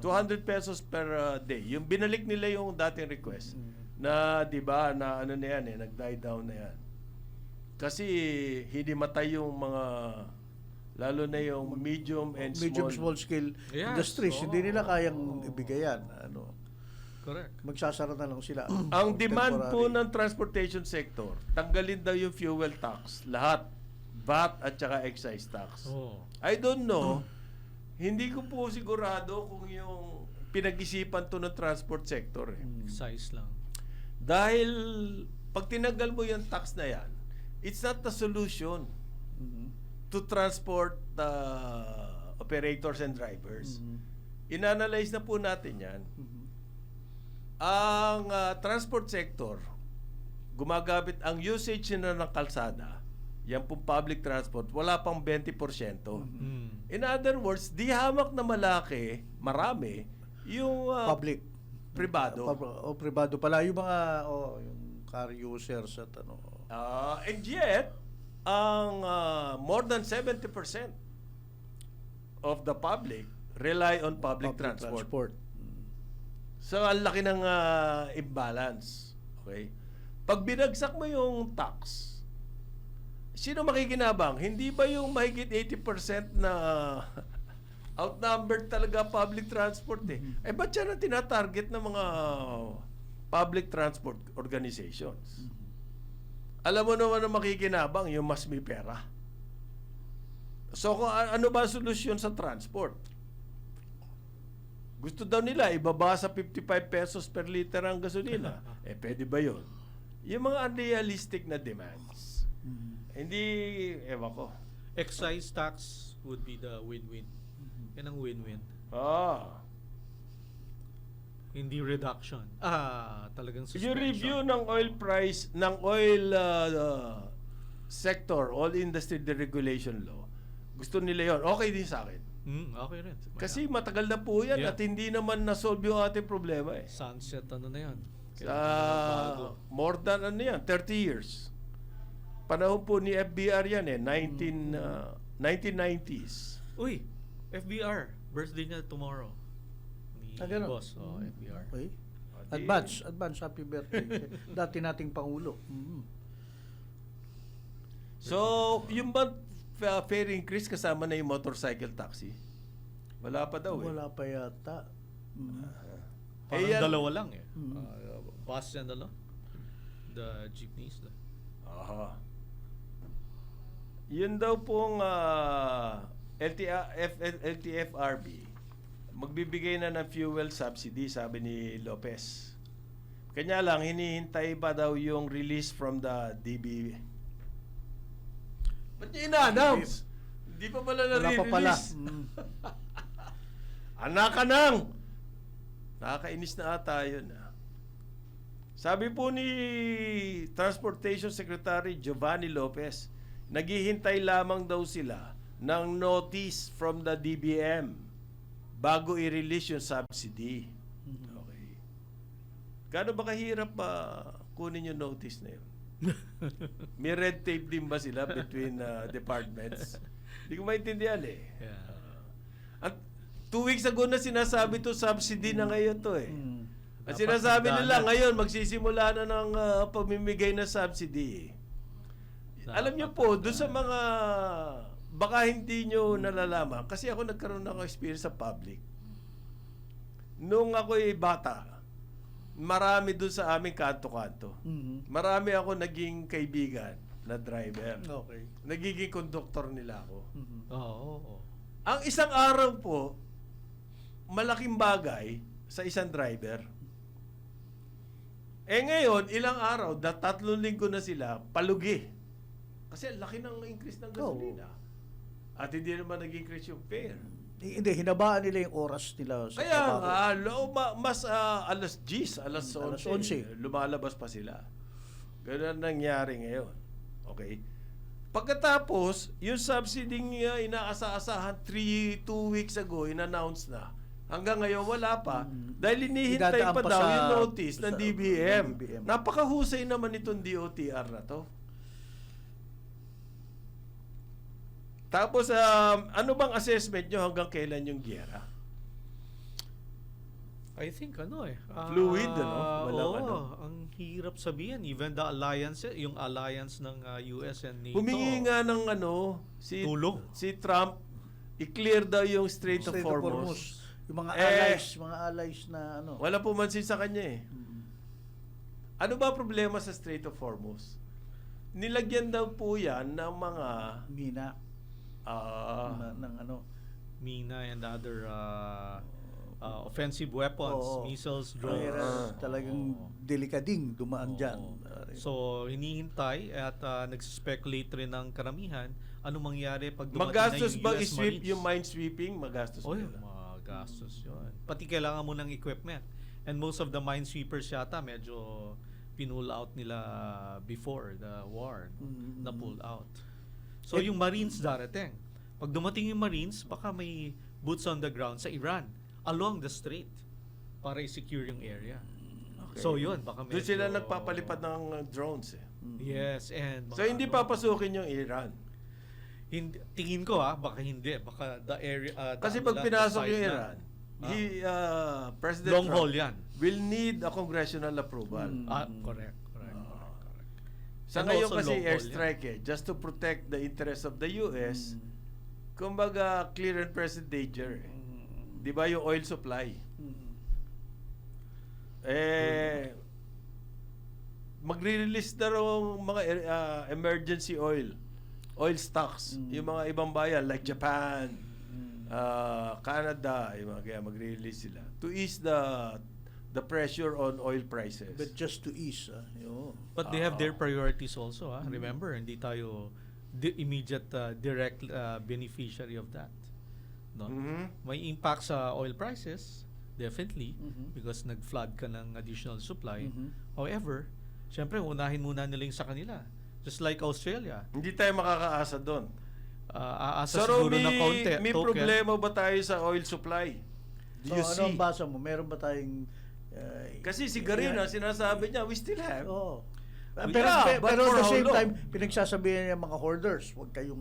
200 pesos per day. Yung binalik nila yung dating request na, di ba, na ano na yan nag-die down na yan. Kasi hindi matay yung mga, lalo na yung medium and small scale Yes, industries, oo. hindi nila kayang ibigay yan. Ano, Correct. magsasara na lang sila. Ang demand po Temporary. ng transportation sector, tanggalin daw yung fuel tax, lahat. VAT at saka excise tax. Oh. I don't know, hindi ko po sigurado kung yung pinag-isipan to ng transport sector. Size lang. Dahil pag tinanggal mo yung tax na yan, it's not the solution to transport operators and drivers. Inanalyze na po natin yan. Ang transport sector, gumagamit ang usage nila ng kalsada, yan pong public transport, wala pang 20%. In other words, di hamak na marami, yung Public. pribado. O privado pala. Yung mga, yung car users at ano. And yet, ang more than 70% of the public rely on public transport. So, ang laki ng imbalance. Okay? Pag binagsak mo yung tax, sino makikinabang? Hindi ba yung mahigit 80% na outnumbered talaga public transport eh? Eh, ba't yan ang tinatarget ng mga public transport organizations? Alam mo naman na makikinabang yung mas may pera. So, kung ano ba ang solusyon sa transport? Gusto daw nila ibaba sa 55 pesos per liter ang gasolina. Eh, pwede ba yun? Yung mga unrealistic na demands. Hindi, ewan ko. Excise tax would be the win-win. Yan ang win-win. Hindi reduction. Talagang suspension. Yung review ng oil price, ng oil sector, all industry deregulation law, gusto nila yon. Okay din sa akin. Okay rin. Kasi matagal na po yan Yeah. at hindi naman na-solve yung ating problema eh. Sunset ano na yan. More than 30 years. Panahon po ni FBR yan 1990s. Uy, FBR. Birthday niya tomorrow. Ni Ganun. boss. FBR. Okay. Advance happy birthday. Dati nating Pangulo. So, yung ba fare increase kasama na yung motorcycle taxi? Wala pa daw eh. Wala pa yata. Parang yan. dalawa lang eh. Bus and the jeepneys. Aha. Yun daw pong LTFRB magbibigay na ng fuel subsidy, sabi ni Lopez. Kanya lang, hinihintay pa daw yung release from the Ba't niya ina-announce? Hindi pa pala Wala pa pala. nare-release. Anak ka nang! Nakakainis na ata yun. Sabi po ni Transportation Secretary Giovanni Lopez, naghihintay lamang daw sila ng notice from the DBM bago i-release yung subsidy. Okay. Gaano ba kahirap kunin yung notice na yun? May red tape din ba sila between departments? Hindi ko maintindihan eh. At 2 weeks ago na sinasabi to subsidy na ngayon to eh. At sinasabi nila ngayon magsisimula na ng pamimigay ng subsidy. Alam niyo po, doon sa mga baka hindi nyo nalalaman, kasi ako nagkaroon ng experience sa public. Nung ako'y bata, marami doon sa aming kanto-kanto. Marami ako naging kaibigan na driver. Okay. Nagiging conductor nila ako. Oo. Ang isang araw po, malaking bagay sa isang driver. Ngayon, ilang araw, 3 linggo na sila, palugi. Kasi ang laki ng increase ng gasolina. At hindi naman nag-increase yung fare. Hindi, hinabaan nila yung oras nila sa Kaya trabaho. nga, mas alas 10, alas 11, lumalabas pa sila. Ganun ang nangyari ngayon. Okay? Pagkatapos, yung subsidy nga inaasa-asahan 2 weeks ago, in-announce na. Hanggang ngayon, wala pa. Dahil inihintay Idadaan pa pa daw sa- yung notice ng sa- DBM. DBM. Napakahusay naman itong DOTR na to. Tapos, ano bang assessment nyo hanggang kailan yung giyera? I think Fluid, ano? Walang oo, ano. ang hirap sabihin. Even the alliance, yung alliance ng US and NATO. Humingi nga ng Tulong. si Trump, i-clear daw yung Strait of Strait of Hormuz. Hormuz. Yung mga allies na ano. Wala pumansin sa kanya eh. Ano ba problema sa Strait of Hormuz? Nilagyan daw po yan ng mga Mina ng ano. Mina and other offensive weapons, Oo. missiles, drones. Kaya talagang delikading dumaan dyan. So, hinihintay at nagsuspeculate rin ng karamihan ano mangyari pag dumating na magastos yung ba US i-sweep Marines. yung minesweeping? Magastos Oh, ba yun, yun? magastos yun. Pati kailangan mo ng equipment. And most of the minesweepers yata medyo pinull out nila before the war. Na pull out. So, yung Marines darating. Pag dumating yung Marines, baka may boots on the ground sa Iran along the strait para i-secure yung area. So, yun. Baka Doon sila nagpapalipad ng drones eh. Yes, and So, hindi papasukin yung Iran. tingin ko baka hindi. Baka the area... Kasi the pag pinasok site yung na. Iran, President Long Trump haul yan. will need a congressional approval. Correct. Sa And ngayon also kasi long haul airstrike just to protect the interests of the US, kumbaga clear and present danger. Di ba yung oil supply? Magre-release na raw mga emergency oil stocks. Yung mga ibang bayan like Japan, Canada, yung mga kaya magre-release sila to ease the pressure on oil prices. But just to ease. Yun. But they have their priorities also. Remember, hindi tayo immediate direct beneficiary of that. No? May impact sa oil prices, definitely, because nag-flood ka ng additional supply. However, syempre, unahin muna nila yung sa kanila. Just like Australia. Hindi tayo makakaasa doon. Aasa So, siguro na konti. may token. problema ba tayo sa oil supply? Do So, you ano see? ang basa mo? Meron ba tayong... Kasi si Garina, sinasabi niya, we still have. Oo. Yeah, Pero, but pero for at the how same long? time, pinagsasabihan niya mga hoarders, huwag kayong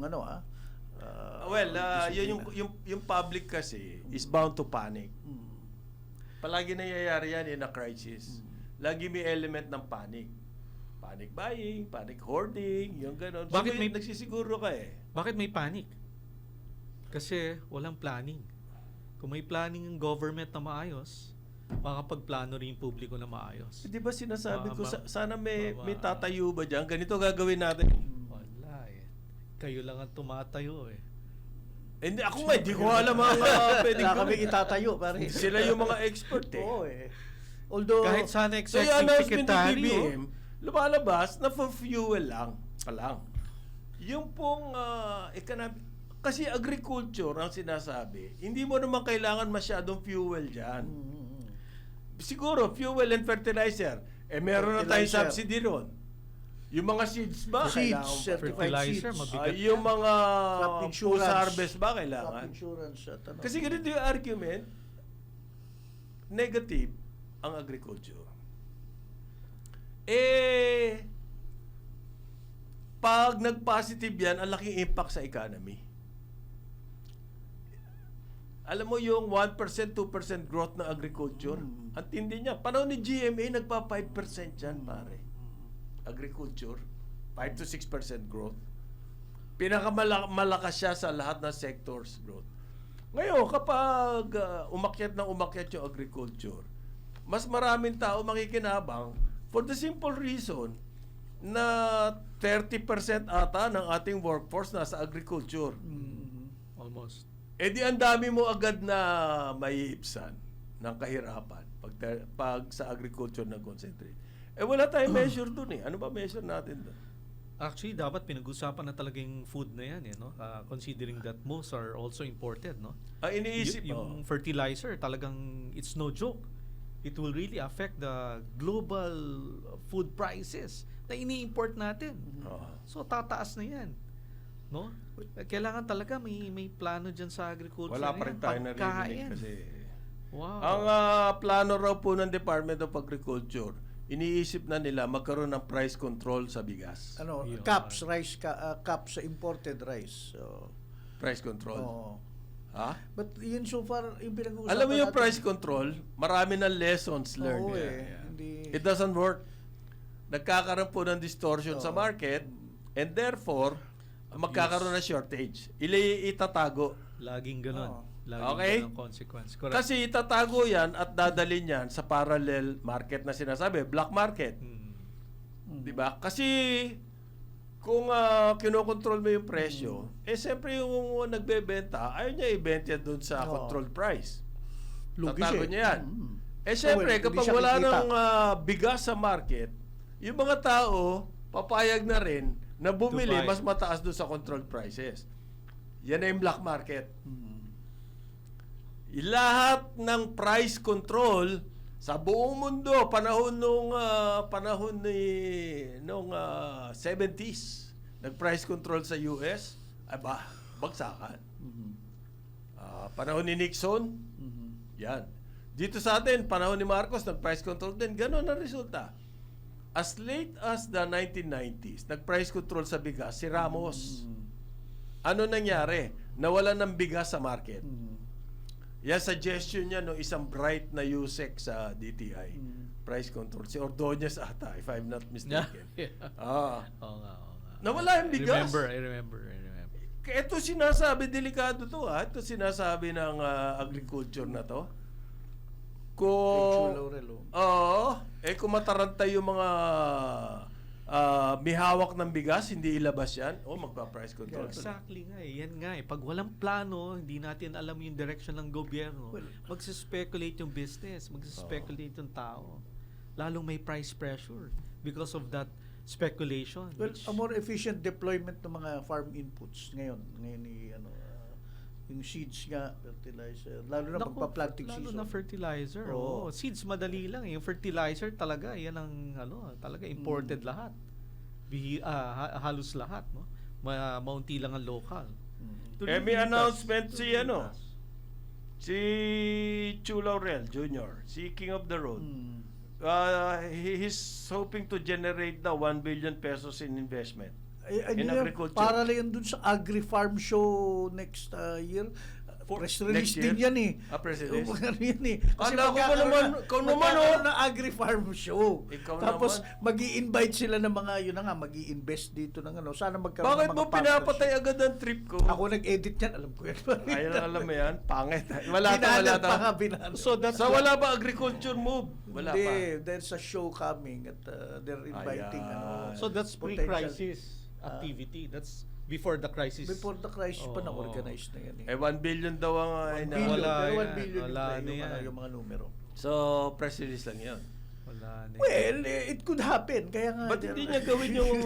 Yung public kasi is bound to panic. Palagi nangyayari yan in a crisis. Lagi may element ng panic. Panic buying, panic hoarding, yung gano'n. Bakit may- nagsisiguro ka eh? Bakit may panic? Kasi walang planning. Kung may planning ng government na maayos, makakapagplano rin yung publiko na maayos. Di ba sinasabi ko, Mama- sana may Mama- tatayo ba dyan? Ganito gagawin natin. Wala eh. Kayo lang ang tumatayo eh. Hindi, ako nga, hindi ko alam ang pwedeng Wala kami gawin. itatayo, pare. Sila yung mga expert eh. Oo eh. Although, Kahit sana So yung executive announcement ng secretary, BBM, lumalabas na for fuel lang. Yung pong kasi agriculture ang sinasabi, hindi mo naman kailangan masyadong fuel dyan. Siguro, fuel and fertilizer. Meron na tayong Fertilizer. subsidy ron. Yung mga seeds ba? Seeds, kailangan ba? certified Fertilizer, seeds. mabigat. Yung mga Crop insurance. post-harvest ba Crop kailangan? insurance at ano. Kasi ganito yung argument, negative ang agriculture. Pag nag-positive yan, ang laking impact sa economy. Alam mo yung 1%, 2% growth ng agriculture, ang tindi niya. Panahon ni GMA, nagpa 5% yan, pare. Agriculture, 5 to 6% growth. Pinakamalakas siya sa lahat ng sectors growth. Ngayon, kapag umakyat yung agriculture, mas maraming tao makikinabang for the simple reason na 30% ata ng ating workforce nasa agriculture. Almost. Di ang dami mo agad na maiipsan ng kahirapan pag sa agriculture na-concentrate. Wala tayong measure dun eh. Ano ba measure natin dun? Actually, dapat pinag-usapan na talaga yung food na yan, no? Considering that most are also imported, no? Iniisip Yung fertilizer, talagang it's no joke. It will really affect the global food prices na ini-import natin. So, tataas na yan. No? Kailangan talaga may plano dyan sa agriculture. Wala pa rin tayo narinig Pagkain. kasi. Wow. Ang plano raw po ng Department of Agriculture, iniisip na nila magkaroon ng price control sa bigas. Ano, Yun. caps sa imported rice. So, Price control. oo. Ha? But yun so far, yung pinag-uusapan Alam mo yung natin- price control, marami ng lessons learned. Oo yan. eh. Hindi- It doesn't work. Nagkakaroon po ng distortion sa market and therefore, magkakaroon ng shortage. Itatago. Laging ganun. Oo. Laging Okay? ganun consequence. Correct. Kasi itatago yan at dadalhin yan sa parallel market na sinasabi, black market. Di ba? Kasi kung kinokontrol mo yung presyo, siyempre yung nagbebenta, ayaw niya ibenta doon sa Oo. control price. Lugi Tatago siya. niya yan. Mm. Siyempre, Hindi kapag siya wala kikita. nang bigas sa market, yung mga tao, papayag na rin na bumili To buy. mas mataas doon sa control prices. Yan na yung black market. Lahat ng price control sa buong mundo panahon nung 70s nag-price control sa US bagsakan. Panahon ni Nixon yan. Dito sa atin panahon ni Marcos nag-price control din, ganoon ang resulta. As late as the 1990s nag-price control sa bigas si Ramos. Ano nangyari? Nawalan ng bigas sa market. Yan suggestion niya no isang bright na USEC sa DTI. Price control. Si Ordonez ata, if I'm not mistaken. Ah. Oo nga. Nawala yung bigas. I remember. Ito sinasabi, delikado to ha. Ito sinasabi ng agriculture na to. Kung, Chulo Relo. kung mataranta yung mga may hawak ng bigas, hindi ilabas yan, magpa-price control. Exactly nga eh. Yan nga eh. Pag walang plano, hindi natin alam yung direction ng gobyerno, magsispekulate yung business, magsispekulate yung tao. Lalong may price pressure because of that speculation. Well, which- a more efficient deployment ng mga farm inputs ngayon yung seeds nga, fertilizer, lalo na Naku, pagpa-planting lalo season. na fertilizer. Oo. Seeds madali lang. Yung fertilizer talaga, yan ang talaga imported lahat. Halos lahat, no? Maunti lang ang local. May announcement si Chu Laurel Jr., si King of the Road. He's hoping to generate the 1 billion pesos in investment. In agriculture. Para lang yan dun sa Agri-Farm Show next year. Press release next din year? yan eh. Press release? Ano yan eh. Kala ko ba magkakaroon naman, na- ikaw naman, magkakaroon na Agri-Farm Show. Ikaw Tapos naman. mag-i-invite sila ng mga, yun na nga, mag-i-invest dito ng ano. Sana magkaroon Bakit ng mo mga pinapatay partnership. agad ang trip ko? Ako nag-edit yan, alam ko yan. Ayaw na alam mo yan. Pangit. Wala Binanat pa nga, ta. binanat. So that's So wala ba agriculture move? Wala Hindi, pa. there's a show coming at they're inviting Ayan. So that's potential- pre-crisis activity. That's before the crisis. Before the crisis pa Oo. na-organize na yan. 1 billion daw ang One ina- billion, Wala pero yan. 1 billion Wala yung, na yan. yung mga numero. So, press release lang yun. Wala na. Well, it could happen. Kaya nga. Ba't hindi niya gawin yung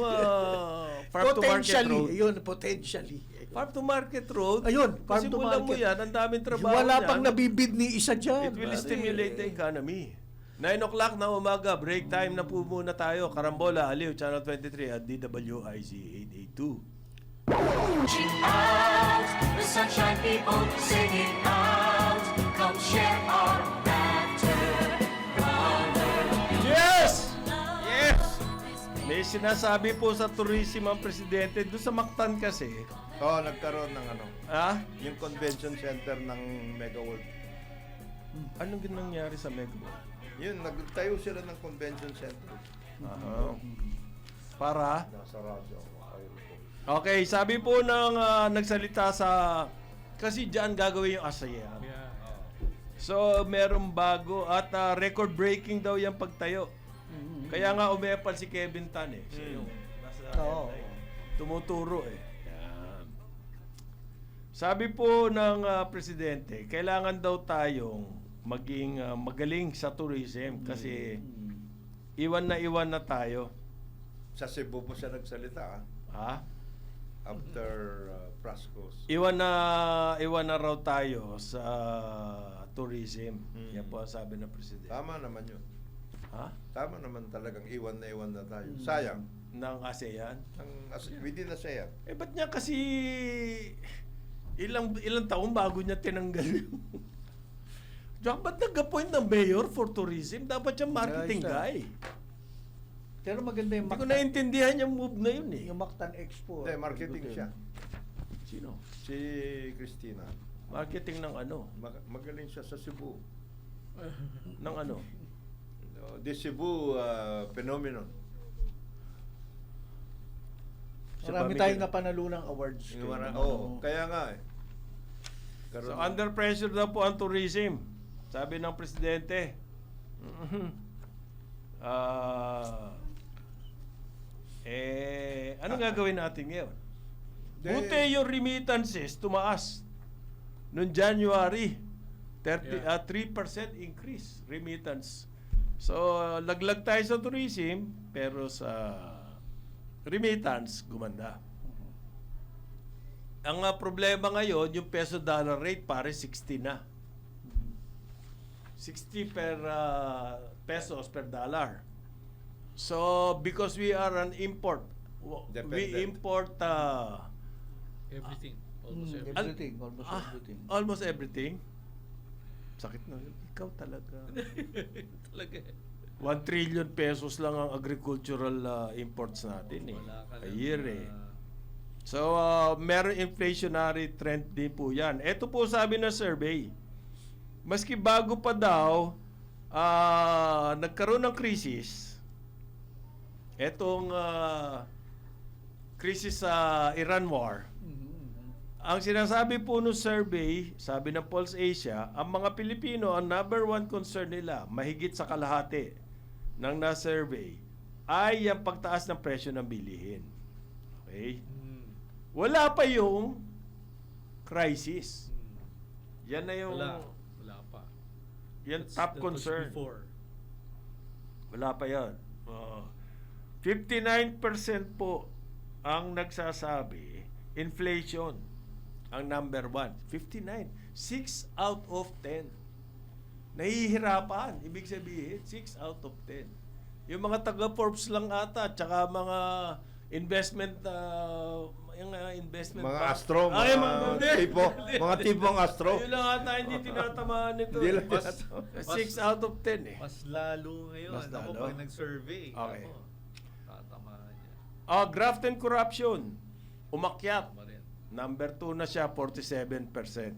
farm to market potentially, road? yun, potentially. Farm to market road? Ayun, farm to Simulan mo market. yan, ang daming trabaho Wala niyan. pang nabibid ni isa dyan. It will pare. stimulate the economy. 9 o'clock na umaga, break time na po muna tayo. Karambola, Aliw, Channel 23 at DWIZ 882. Reaching out, the sunshine people singing out, come share our laughter, brother. Yes! Yes! May sinasabi po sa tourism ang presidente. Doon sa Mactan kasi, Oo, nagkaroon ng ano, yung yung convention center ng Mega World. anong nangyari sa Megawal? Yun, nagtayo sila ng convention center. Para? Nasa radyo. Okay, sabi po ng nagsalita sa... Kasi dyan gagawin yung ASEAN. Yeah. So, merong bago at record-breaking daw yung pagtayo. Kaya nga umepal si Kevin Tan eh. Siya yung nasa Oo. tumuturo eh. Yan. Sabi po ng presidente, kailangan daw tayong maging magaling sa tourism kasi iwan na tayo. Sa Cebu po siya nagsalita, Ha? after Prascos. Iwan na raw tayo sa tourism. Yan po ang sabi ng presidente. Tama naman yun. Ha? Tama naman talagang iwan na tayo. Sayang. Ng ASEAN. Within ASEAN. Eh, ba't niya kasi ilang taon bago niya tinanggal yung... Diyan, ba't nag-appoint ng mayor for tourism? Dapat siyang marketing Yeah, guy. Pero maganda yung Hindi ko Mactan. naintindihan yung move na yun eh. Yung Mactan Expo. Hindi, marketing siya. Sino? Si Christina. Marketing ng ano? Magaling siya sa Cebu. Ng ano? The Cebu phenomenon. Si Marami Pamela. tayong napanalunang awards. Kaya nga eh. So, under pressure daw po ang tourism. Sabi ng presidente. Anong gagawin natin ngayon? Buti yung remittances tumaas. Noong January, 3% increase remittance. So, laglag tayo sa tourism, pero sa remittance, gumanda. Ang problema ngayon, yung peso-dollar rate, pare 60 na. 60 pesos per dollar. So, because we are an import, we Dependent. import Everything. Almost everything. Everything. Almost everything. almost everything. Sakit na. Ikaw talaga. Talaga. 1 trillion pesos lang ang agricultural imports natin eh. Wala ka A lang, year eh. So, meron inflationary trend din po yan. Ito po sabi ng survey. Maski bago pa daw, nagkaroon ng krisis, etong krisis sa Iran War, ang sinasabi po ng survey, sabi ng Pulse Asia, ang mga Pilipino, ang number one concern nila, mahigit sa kalahati ng na-survey, ay ang pagtaas ng presyo ng bilihin. Okay? Wala pa yung crisis. Yan na yung... Wala pa. Yan That top was concern. before. Wala pa yan. 59% po ang nagsasabi, inflation ang number one. 59. 6 out of 10. Nahihirapan. Ibig sabihin, 6 out of 10. Yung mga taga-Forbes lang ata, tsaka mga investment, investment Mga bank. astro, Ay, mga tipong astro. Ayun lang ata, hindi tinatamaan nito. Hindi lang Mas- 6 out of 10 eh. Mas lalo ngayon. Mas Ako, lalo? pag nag-survey. Okay. Ako, tatamaan niya. Graft and corruption. Umakyat. Tama rin. Number 2 na siya, 47%.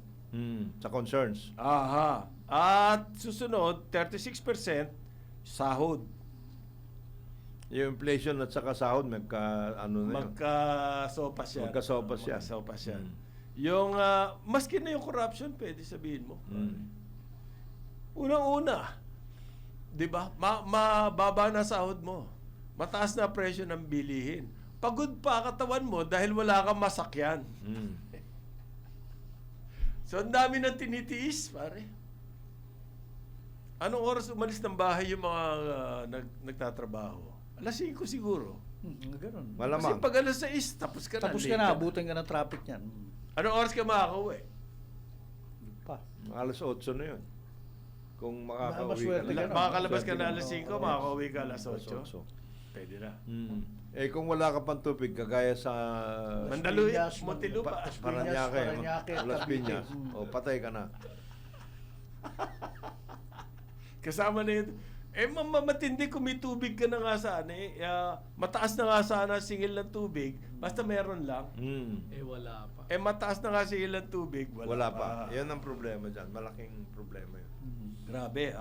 Sa concerns. Aha. At susunod, 36% sahod. Yung inflation at saka sahod, ano na yun. Magkasopas yan. Magkasopas yan. Magkasopas yan. Yung, maski na yung corruption, pwede sabihin mo. Unang-una, di ba? Mababa na sahod mo. Mataas na presyo ng bilihin. Pagod pa katawan mo dahil wala kang masakyan. So, ang dami ng tinitiis, pare. Anong oras umalis ng bahay yung mga nagtatrabaho? Alas 5 siguro. Ganun. Kasi Malamang. pag alas 6, tapos ka na. Tapos late ka na, abutin ka ng traffic niyan. Anong oras ka makakauwi? Pa. Alas 8 na yun. Kung makakauwi Maswerte ka na. Makakalabas ka na Swerte alas ka 5, na. makakauwi ka alas Alas 8. 8. Pwede na. Eh kung wala ka pang tubig, kagaya sa Mandaluyong, Piñas, Muntinlupa. Paranaque, Paranaque, Las Cavite. Piñas, o patay ka na. Kasama na yun. Matindi kung may tubig ka na nga sana. Mataas na nga sana singil ng tubig. Basta meron lang. Wala pa. Mataas na nga singil ng tubig. Wala pa. Yan ang problema dyan. Malaking problema yun. Grabe,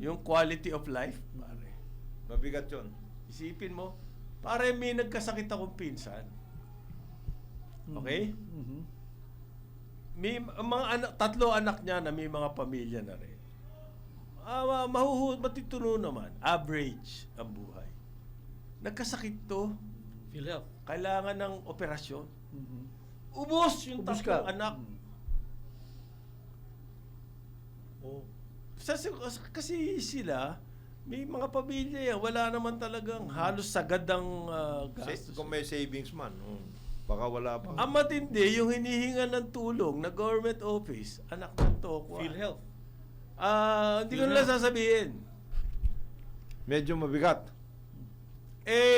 Yung quality of life, pare. Mabigat yun. Isipin mo, pare may nagkasakit akong pinsan. Okay? May mga tatlo anak niya na may mga pamilya na rin. Matituno naman. Average ang buhay. Nagkasakit to. PhilHealth. Kailangan ng operasyon. Ubos yung Ubos tatlong ka. anak. Oh. Kasi sila, may mga pamilya yan. Wala naman talagang halos sagad ang gastos. Kung may savings man, baka wala pa. Ang matindi, yung hinihinga ng tulong na government office, anak ng tokwa. PhilHealth. Hindi ko na sasabihin. Medyo mabigat.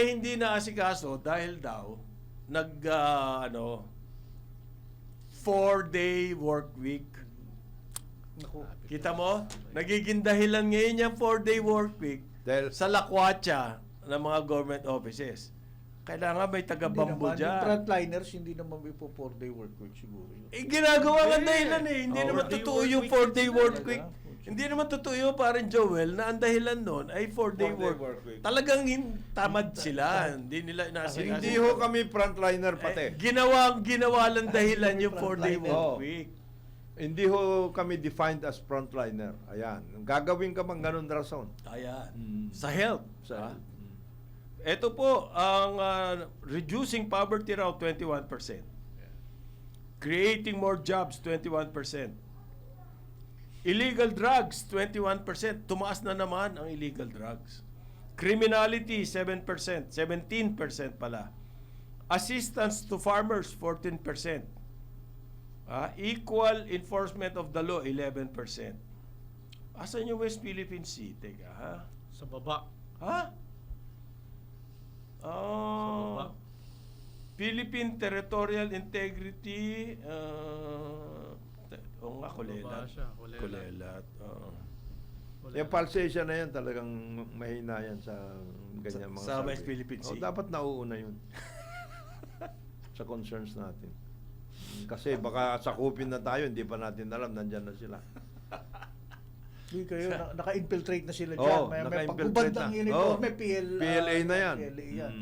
Hindi na asikaso dahil daw, 4-day work week. Kita mo? Nagiging dahilan ngayon yung 4-day work week Dahil sa lakwatsa ng mga government offices. Kailangan may taga-bambo Yung dyan. frontliners, hindi naman may po 4-day work week siguro. Ginagawa nga dahilan Hindi Oh, naman 4-day totoo work yung week 4-day sila, work talaga. week. Hindi naman totoo yung parang Joel na ang dahilan nun ay 4-day 4-day work. work week. Talagang tamad sila. Hindi nila inaasikaso. hindi ho kami frontliner pati. Ginawa lang dahilan yung 4-day Frontliner. work Oo. week. Hindi ho kami defined as frontliner. Ayan. Gagawin ka bang ganun rason? Ayan. Sa health. Sa, Ito po, ang reducing poverty raw 21%. Creating more jobs 21%. Illegal drugs 21%. Tumaas na naman ang illegal drugs. Criminality 7%, 17% pala. Assistance to farmers 14%. Equal enforcement of the law 11%. Asan yung West Philippine Sea? Teka, ha? Sa baba. Ha? Sa baba. Philippine Territorial Integrity nga, Sa kulelat. baba siya, kulelat. Kulelat. yung pulsation na yan talagang mahina yan sa ganyan mga Sa survey. West Philippine Sea. Dapat nauuna yun. Sa concerns natin. Kasi baka sakupin na tayo, hindi pa natin alam, nandyan na sila. Hindi kayo, naka-infiltrate na sila dyan. Oo, may naka-infiltrate pagbubad na. ng uniform, Oo. may PLA na yan. PLA yan.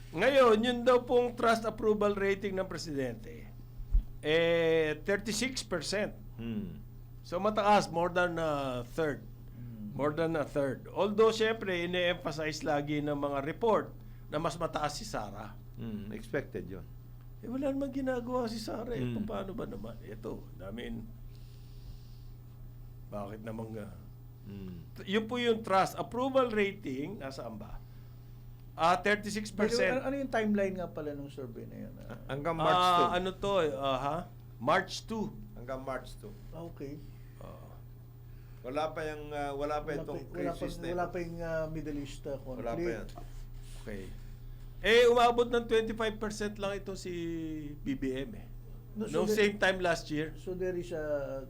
Ngayon, yun daw pong trust approval rating ng presidente. 36%. So mataas, more than a third. More than a third. Although, syempre, ine-emphasize lagi ng mga report na mas mataas si Sara. Expected yun. Wala naman ginagawa si Sara. Paano ba naman? Ito, bakit naman nga? Yun po yung trust approval rating, nasaan ba? 36%. Pero ano yung timeline nga pala ng survey na yan? Hanggang March 2. Ano to? March 2. Hanggang March 2. Okay. Wala pa itong crisis na Wala pa yung Middle East conflict. Wala pa yan. Okay. Umabot ng 25% lang ito si BBM No, so same time last year. So there is a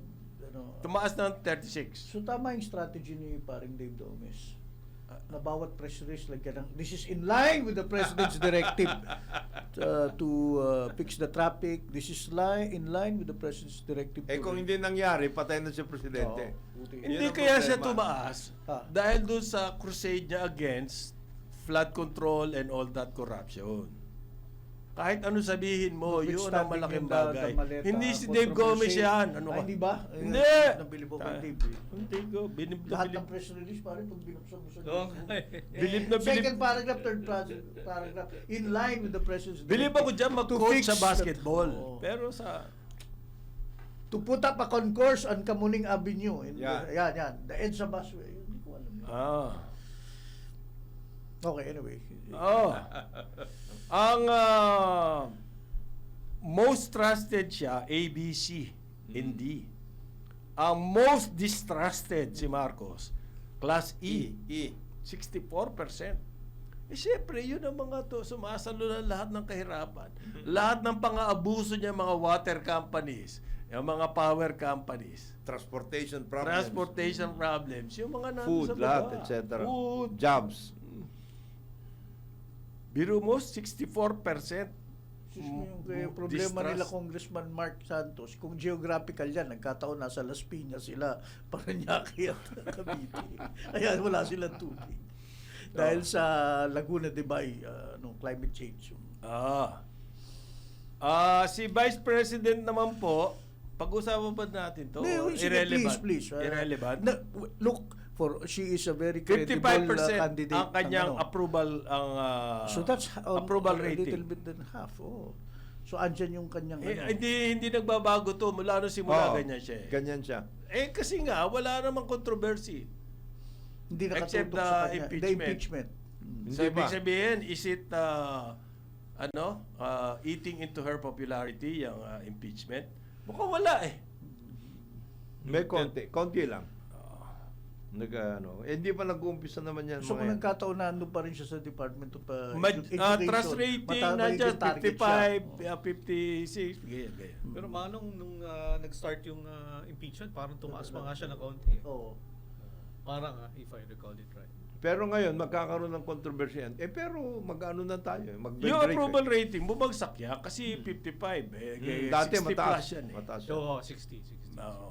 Tumaas ng 36. So tama yung strategy ni paring Dave Gomez. Na bawat press release lagyan ng this is in line with the President's directive to fix the traffic. This is in line with the President's directive. Kung hindi nangyari, patay na si Presidente. Hindi ang kaya siya problema. tumaas dahil doon sa crusade niya against flood control and all that corruption. Kahit ano sabihin mo, yun ang malaking bagay. Hindi si Dave Gomez yan. Ano ka? Hindi ba? Hindi. Nabilib ako kay Dave. Hindi ko. Bilib na Lahat bilib. ng press release pare pag binuksan mo sa Bilib na bilib. Second paragraph, third paragraph, in line with the President's Bilib ako dyan to mag-coach fix sa basketball. Oo. Pero sa To put up a concourse on Kamuning Avenue. Yeah. Yan. The EDSA busway. Hindi ko alam yun. Okay, anyway. Ang most trusted siya, ABC, hindi. Ang most distrusted si Marcos, Class E, 64%. Eh, siyempre, yun ang mga to, sumasalo na lahat ng kahirapan. Lahat ng pang-aabuso niya, mga water companies, yung mga power companies, Transportation problems. transportation problems, yung mga nandun Food, sa baba. lahat, etc. Food. Jobs. Biro mo, 64%. Yung problema nila Congressman Mark Santos, kung geographical yan, nagkataon nasa Las Piñas sila, Parañaque at Cavite. Kaya wala silang tubig. Dahil sa Laguna de Bay, climate change. Si Vice President naman po, pag-usapan ba natin to? No, sige, Irrelevant. please. Irrelevant. Look, she is a very credible 55% candidate. ang kanyang ng, approval, so that's approval a rating. little bit than half. Oh. So andyan yung kanyang Hindi nagbabago to mula nung simula, ganyan siya. Ganyan siya. Kasi nga, wala namang controversy. hindi except nakatutok the sa kanya. The impeachment. impeachment. So, ibig sabihin, is it, eating into her popularity, yung impeachment? Mukhang wala eh. May konti lang. Hindi pa nag-uumpisa naman yan. So kung mga yan. nagkataon na ano pa rin siya sa Department of Trust rating, nandiyan, 55, 56, ganyan. Pero manong nung nag-start yung impeachment, parang tumaas pa nga siya ng kaunti. Oo. Parang, if I recall it right. Pero ngayon, magkakaroon ng controversy yan. Pero mag-ano na tayo. Yung approval rating, bumagsak yan kasi 55. Dati 60 mataas. plus yan eh. Mataas yan. Oo, 60. Oo.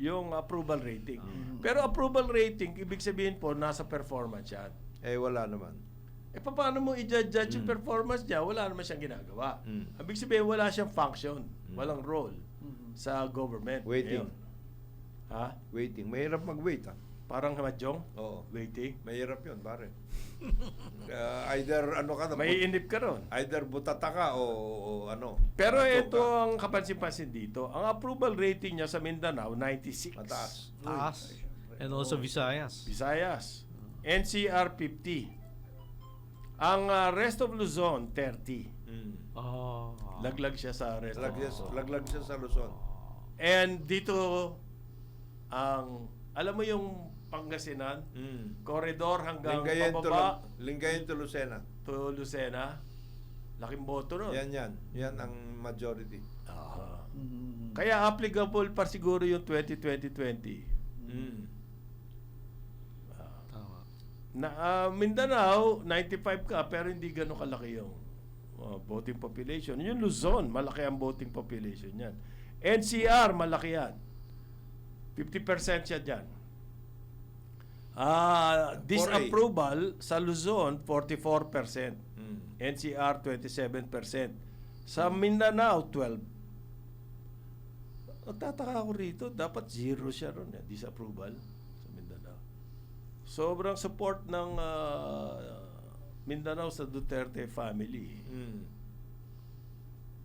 Yung approval rating. Pero approval rating, ibig sabihin po, nasa performance yan. Wala naman. Paano mo i-judge yung performance niya? Wala naman siyang ginagawa. Ibig sabihin, wala siyang function. Walang role sa government. Waiting. Ngayon. Ha? Waiting. Mahirap mag-wait, ha? Parang madyong? Oo. Waiting? Mahirap yun, pare. Either ano ka na, May inip ka ron. either butata ka o ano. Pero bato ito ka. ang kapansin-pansin dito. Ang approval rating niya sa Mindanao, 96. Mataas. Taas. And also Visayas. Visayas. NCR, 50. Ang rest of Luzon, 30. Oh. Laglag siya sa rest of Luzon. Laglag siya sa Luzon. And dito, alam mo yung Pangasinan, corridor hanggang pababa Lingayen to Lucena. to Lucena, laking boto nun. Yan. Yan ang majority. Kaya applicable pa siguro yung 2020. Tama. Mindanao, 95 ka pero hindi gano'n kalaki yung voting population. Yung Luzon, malaki ang voting population yan. NCR, malaki yan. 50% siya dyan. Disapproval sa Luzon, 44%. NCR, 27%. Sa Mindanao, 12%. Tataka ako rito, dapat zero siya ron, disapproval sa Mindanao. Sobrang support ng Mindanao sa Duterte family.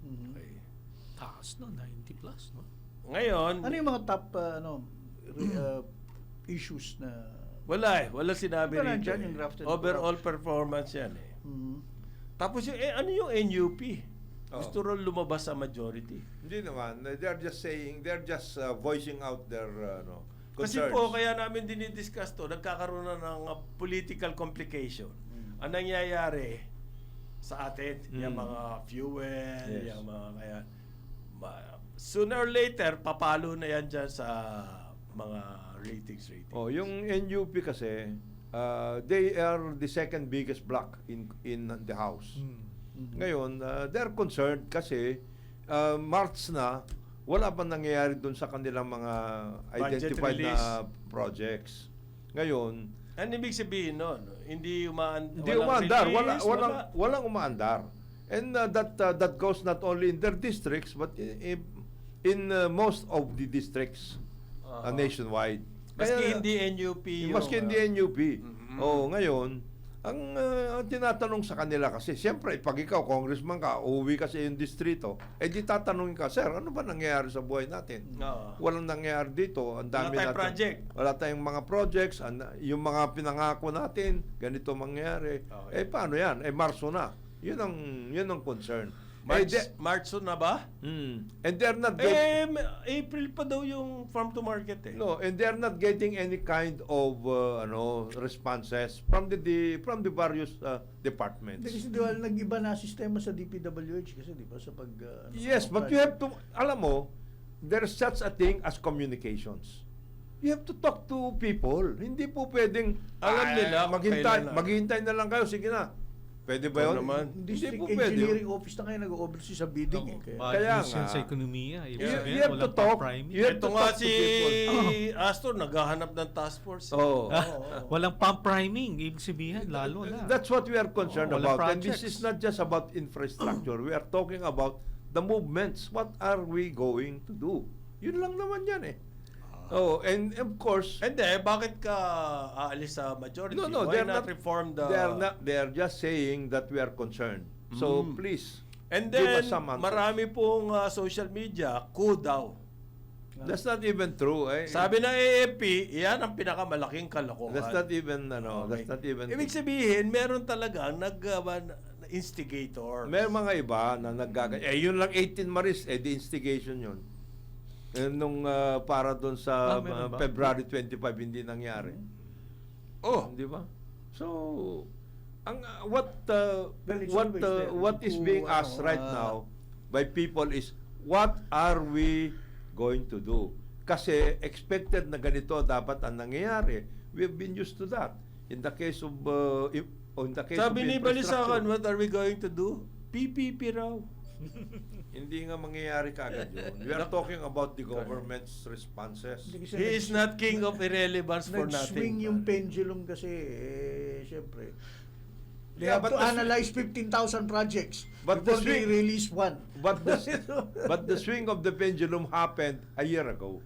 Okay. Taas no, 90 plus, no? Ngayon, Ano yung mga top issues na wala sinabi Wala rito. dyan yung grafted Overall performance yan eh. Tapos yung, ano yung NUP? Gusto rin lumabas sa majority. Hindi naman. They're just voicing out their Kasi concerns. po, kaya namin dinidiscuss to, nagkakaroon na ng political complication. Ang nangyayari sa atin, yung mga fuel, Yes. yung mga kaya, sooner or later, papalo na yan dyan sa mga ratings. Yung NUP kasi, they are the second biggest bloc in the House. Ngayon, they're concerned kasi March na, wala pa nangyayari doon sa kanilang mga Budget identified release. na projects. Ngayon, Ano ibig sabihin nun? Hindi hindi umaandar, walang umaandar. And that goes not only in their districts but in most of the districts nationwide. Maski Kaya- hindi NUP yung... Maski hindi NUP. Ngayon, ang tinatanong sa kanila kasi, siyempre, pag ikaw, congressman ka, uuwi ka sa iyong distrito, di tatanungin ka, sir, ano ba nangyayari sa buhay natin? Oo. Walang nangyayari dito. Ang dami Wala tayong project. Wala tayong mga projects. Yung mga pinangako natin, ganito mangyayari. Okay. Paano yan? Marso na. Yun ang concern. March na ba? And they're not getting, April pa daw yung farm to market eh. no, and they're not getting any kind of responses from the various departments. Kasi di ba nag-iba na sistema sa DPWH kasi di ba sa pag Yes, but you have to, alam mo, there's such a thing as communications. You have to talk to people. Hindi po pwedeng, Alam nila kung kailan na. maghintay na lang kayo, sige na. Pwede ba Ito yun? naman. Hindi District po pwede. Engineering Office na kayo nag-oversee sa bidding eh. Kaya Bad news yan nga. sa ekonomiya. Ibig You sabihin, have to walang talk. pang-priming. You have Ito to nga talk to si people. Astor, naghahanap ng task force. Oh. Walang pump-priming. Ibig sabihin, lalo na. That's what we are concerned Walang about. And this projects. is not just about infrastructure. We are talking about the movements. What are we going to do? Yun lang naman yan eh. Oh, and of course, Hindi, bakit ka aalis sa majority? no, Why they're not not reform the... They are just saying that we are concerned. So please, And give then, us some answers. marami pong social media, coup daw. That's not even true. Eh. Sabi ng AFP, yan ang pinakamalaking kalokohan. That's not even Okay. that's not even. Ibig sabihin, meron talagang instigator. May mga iba na yun lang 18 Maris, the instigation yun. Nung para doon sa meron ba? February 25 hindi nangyari. Oh, Di ba? So, ang Well, it's always there. what is being asked right now by people is, what are we going to do? Kasi expected na ganito dapat ang nangyayari. We've been used to that. In the case of sabi ni Balisacan, infrastructure, what are we going to do? PPP raw. hindi nga mangyayari kaagad yun. We are talking about the government's responses. He is not king of irrelevance for Nag-swing nothing. yung pendulum kasi, syempre. They Yeah, have but to the analyze 15,000 projects But the before they swing- release one. But the swing of the pendulum happened a year ago.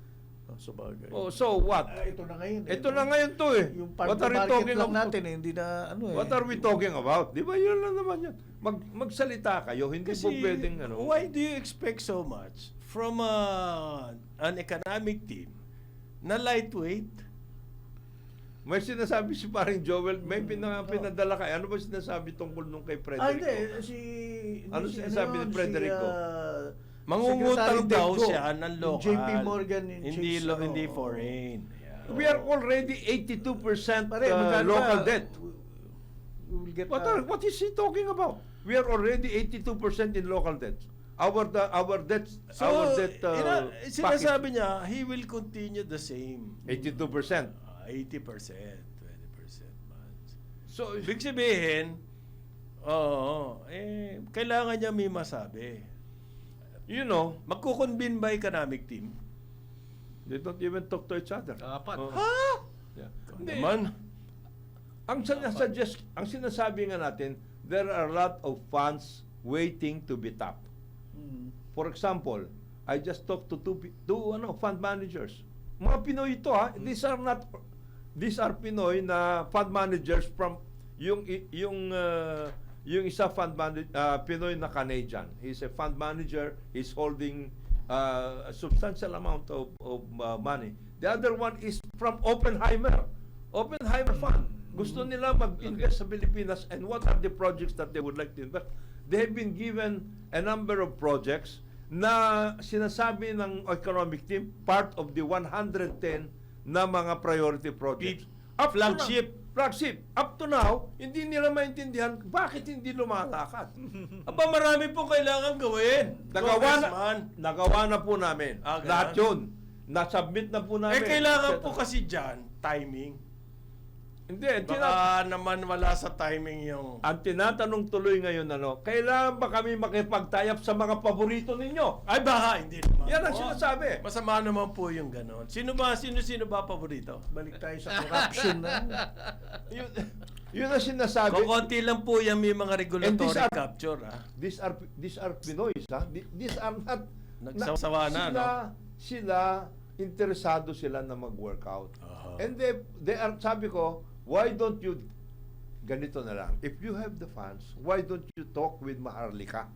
Sa bagay. Oh, so what? Ito na ngayon. Ito na ngayon to eh. Yung farm What to are we market talking lang about? natin hindi na ano eh. What are we talking about? Di ba yun lang naman yun? Magsalita kayo, hindi Kasi, po pwedeng why do you expect so much from an economic team na lightweight? May sinasabi si paring Joel, may pinadala kay. Ano ba sinasabi tungkol nung kay Frederico? Hindi. Ano sinasabi ni Frederico? Mangungutang daw siya ng local. JP Morgan, hindi hindi foreign. Yeah. We are already 82% Pare, magkano ba? local debt. We will get What is he talking about? We are already 82% in local debt. Our debt sinasabi niya, he will continue the same. 82%. 80%, 20% months. So, Ibig sabihin, kailangan niya may masabi. you know, Magkukonbin ba economic team? they don't even talk to each other. Dapat. Oh. Yeah. Hindi. Naman. Ang sinasabi nga natin, there are a lot of funds waiting to be tapped. For example, I just talked to two fund managers. Mga Pinoy ito ha. These are Pinoy na fund managers from yung isa fund manager, Pinoy na Canadian. He's a fund manager. He's holding a substantial amount of money. The other one is from Oppenheimer Fund. Gusto nila mag-invest sa Pilipinas, and what are the projects that they would like to invest? They have been given a number of projects na sinasabi ng economic team part of the 110 na mga priority projects. Flagship. Flagship. Up to now, hindi nila maintindihan bakit hindi lumalakad. Aba, marami pong kailangan gawin. Nagawa na po namin. Ganun. Lahat yun. Na-submit na po namin. Kailangan po kasi dyan, timing. Hindi. Baka naman wala sa timing yung... Ang tinatanong tuloy ngayon, kailangan ba kami makipagtayap sa mga paborito ninyo? Ay, baka, hindi naman. Yan ang po. sinasabi. Masama naman po yung ganon. Sino ba paborito? Balik tayo sa corruption na. Yun ang sinasabi. Kukunti lang po yung may mga regulatory are- capture. These are Pinoys, ha? These are not... Nagsasawa na, no? Sila, interesado sila na mag-workout. Aha. And they are, sabi ko, why don't you ganito na lang. If you have the funds, why don't you talk with Maharlika?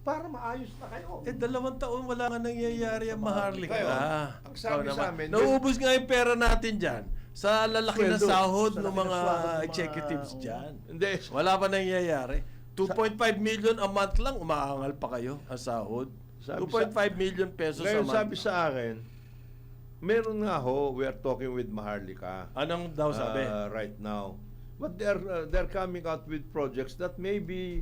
Para maayos na kayo. 2 taon wala nga nangyayari ang Maharlika. Ngayon, ang sabi Ikaw sa naman. amin, Nauubos nga yung pera natin dyan sa lalaki na Sweldo. sahod Sa ng laki na mga sweldo ng mga- executives oo. dyan. Hindi. Wala pa nangyayari. 2.5 million a month lang, umaangal pa kayo ang sahod. Sabi 2.5 million pesos a Ngayon, month. sabi sa akin, meron nga ho, we are talking with Maharlika. Anong daw sabi? Right now. But they're coming out with projects that may be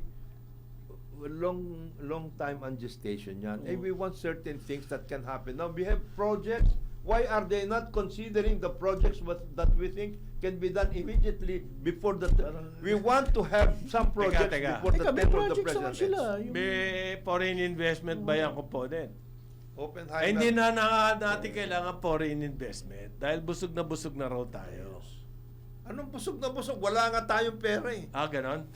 long time on gestation yan. We want certain things that can happen. Now, we have projects. Why are they not considering the projects that we think can be done immediately before the... We want to have some projects Teka. before the May term of the projects naman president sila. ends. Yung, May foreign investment ba yan component? Oppenheimer. Hindi na natin kailangan foreign investment dahil busog na raw tayo. Anong busog na busog? Wala nga tayong pera eh. Ah, ganon?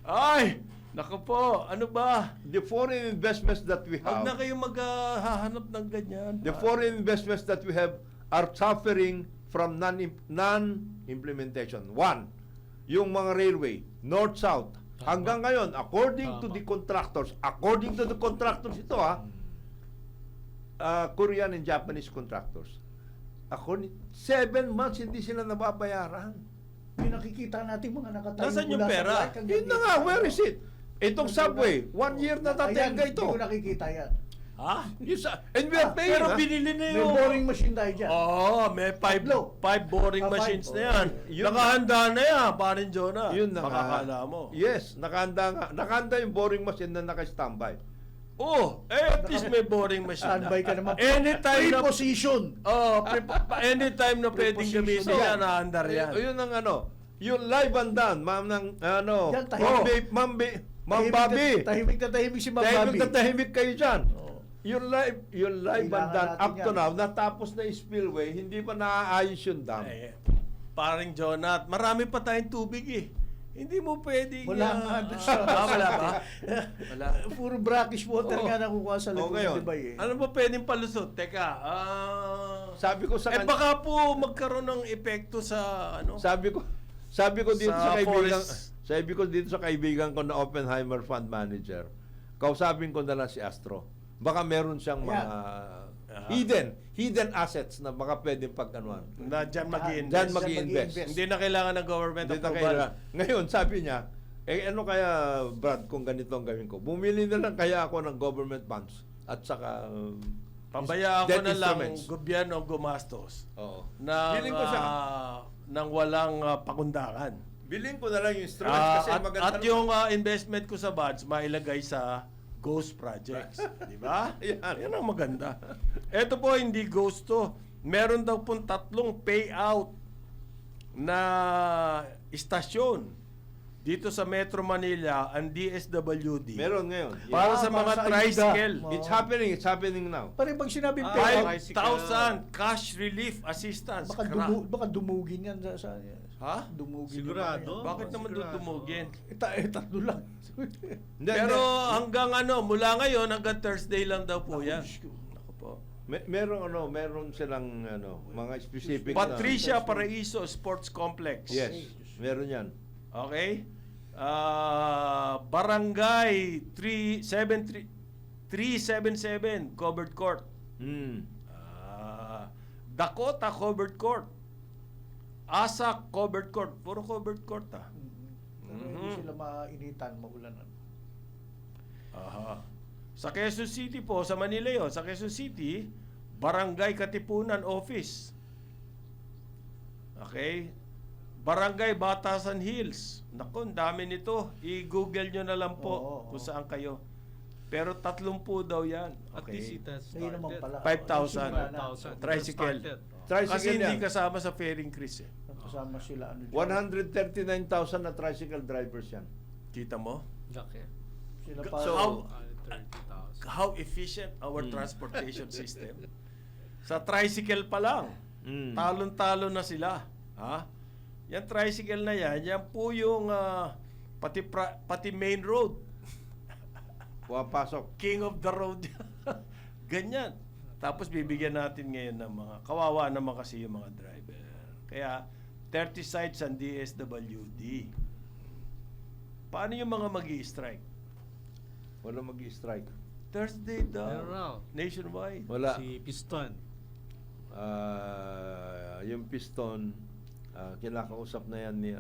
Ay! Naku po, ano ba? The foreign investments that we Huwag have... na kayong maghahanap ng ganyan. The foreign investments that we have are suffering from non-implementation. One, yung mga railway, north-south. Hanggang ngayon, according to the contractors ito Korean and Japanese contractors, 7 months hindi sila nababayaran. yung nakikita natin mga nakatayo Nasaan yung mula sa pera? black hanggang Yun na dito nga, sa- where is it? Itong subway, 1 year na Ayan, tatenga ito. Hindi ko nakikita yan. Ha? And we are paying, Pero ha? binili na May yung... boring machine tayo dyan. Oo, may Tatlo. 5 boring Ah, five. machines na yan. Yun Nakahanda na yan, parin Jonah. Yun na nga. Makakala mo. Yes, nakahanda nga. Nakahanda yung boring machine na naka-standby. Oh, at least may boring machine. Standby ka naman. Anytime na... Pre-position. Oh, anytime na pwedeng gamitin Preposition yan, yan. naandar yan. Yun ang yung live and done, ma'am ng Yan, tahimik. Ma'am Bobby. Tahimik na tahimik si Ma'am Tahimik Bobby. na tahimik kayo dyan. Oo. Yung live and Kailangan done natin up to yan. now, natapos na yung spillway, hindi pa naaayos yung dam. Eh, paring Jonah, marami pa tayong tubig eh. Hindi mo pwedeng... Wala nga doon sa... wala ba? Wala. Puro brackish water Oo. nga nakukuha sa Oo, likod ngayon. ng Dubai eh. Ano ba pwedeng palusot? Teka, Sabi ko sa eh baka po magkaroon ng epekto sa ano? sabi ko dito Sa sa kaibigan, forest. sabi ko dito sa kaibigan ko na Oppenheimer Fund Manager, kausapin ko na lang si Astro. Baka meron siyang mga hidden assets na baka pwedeng pagkanuan. Na dyan mag-i-invest. Diyan mag-i-invest. Hindi na kailangan ng government Hindi na approval. kailangan. Ngayon, sabi niya, ano kaya, Brad, kung ganito ang gawin ko? Bumili na lang kaya ako ng government bonds at saka Pabaya ako debt na lang instruments. gobyerno gumastos Oo. ng, Bilhin ko siya. ng walang pakundangan. Bilhin ko na lang yung instruments kasi maganda at yung investment ko sa bonds, mailagay sa ghost projects. Di ba? Yan. Yan ang maganda. Ito po, hindi ghost to. Meron daw pong 3 payout na istasyon dito sa Metro Manila, ang DSWD. Meron ngayon. Para Ah, sa para mga sa ayuda. tricycle. Oo. It's happening now. Pare pag sinabing Ay, payout, 5,000 cash relief assistance. baka dumugin yan sa Ha? dumugin. Sigurado? Bakit naman dudumugin? Tatlo lang. Hindi, Pero hanggang mula ngayon hanggang Thursday lang daw po yan. Diyos ko. Ako po. meron silang mga specific Patricia Paraiso Sports Complex. Yes, meron yan. Okay? Barangay 377 covered court. Dakota covered court. Asak covered court. Puro covered court Hindi sila mainitan, maulanan. Aha. Sa Quezon City po, sa Manila yun, sa Quezon City, Barangay Katipunan Office. Okay? Barangay Batasan Hills. Naku, ang dami nito. I-google nyo na lang po Oo, kung saan kayo. Pero 30 daw yan. At least it Okay. has Ayun naman started. pala. 5,000. Simula na. 5,000. Tricycle. Tricycle Kasi hindi yan. kasama sa fare increase eh. Kasama sila. 139,000 na tricycle drivers yan. Kita mo? Okay. Sila So, how- 30,000. How efficient our transportation system. Sa tricycle pa lang. Talon-talo na sila. Ha? Yan tricycle na yan po yung pati main road. Pumapasok. King of the road. Ganyan. Tapos bibigyan natin ngayon ng mga kawawa naman kasi yung mga driver. Kaya 30 sites ang DSWD. Paano yung mga magi-strike? Wala mag-strike. Thursday daw. Meron raw. Nationwide. Wala. Si Piston. Yung piston, kinakausap na yan ni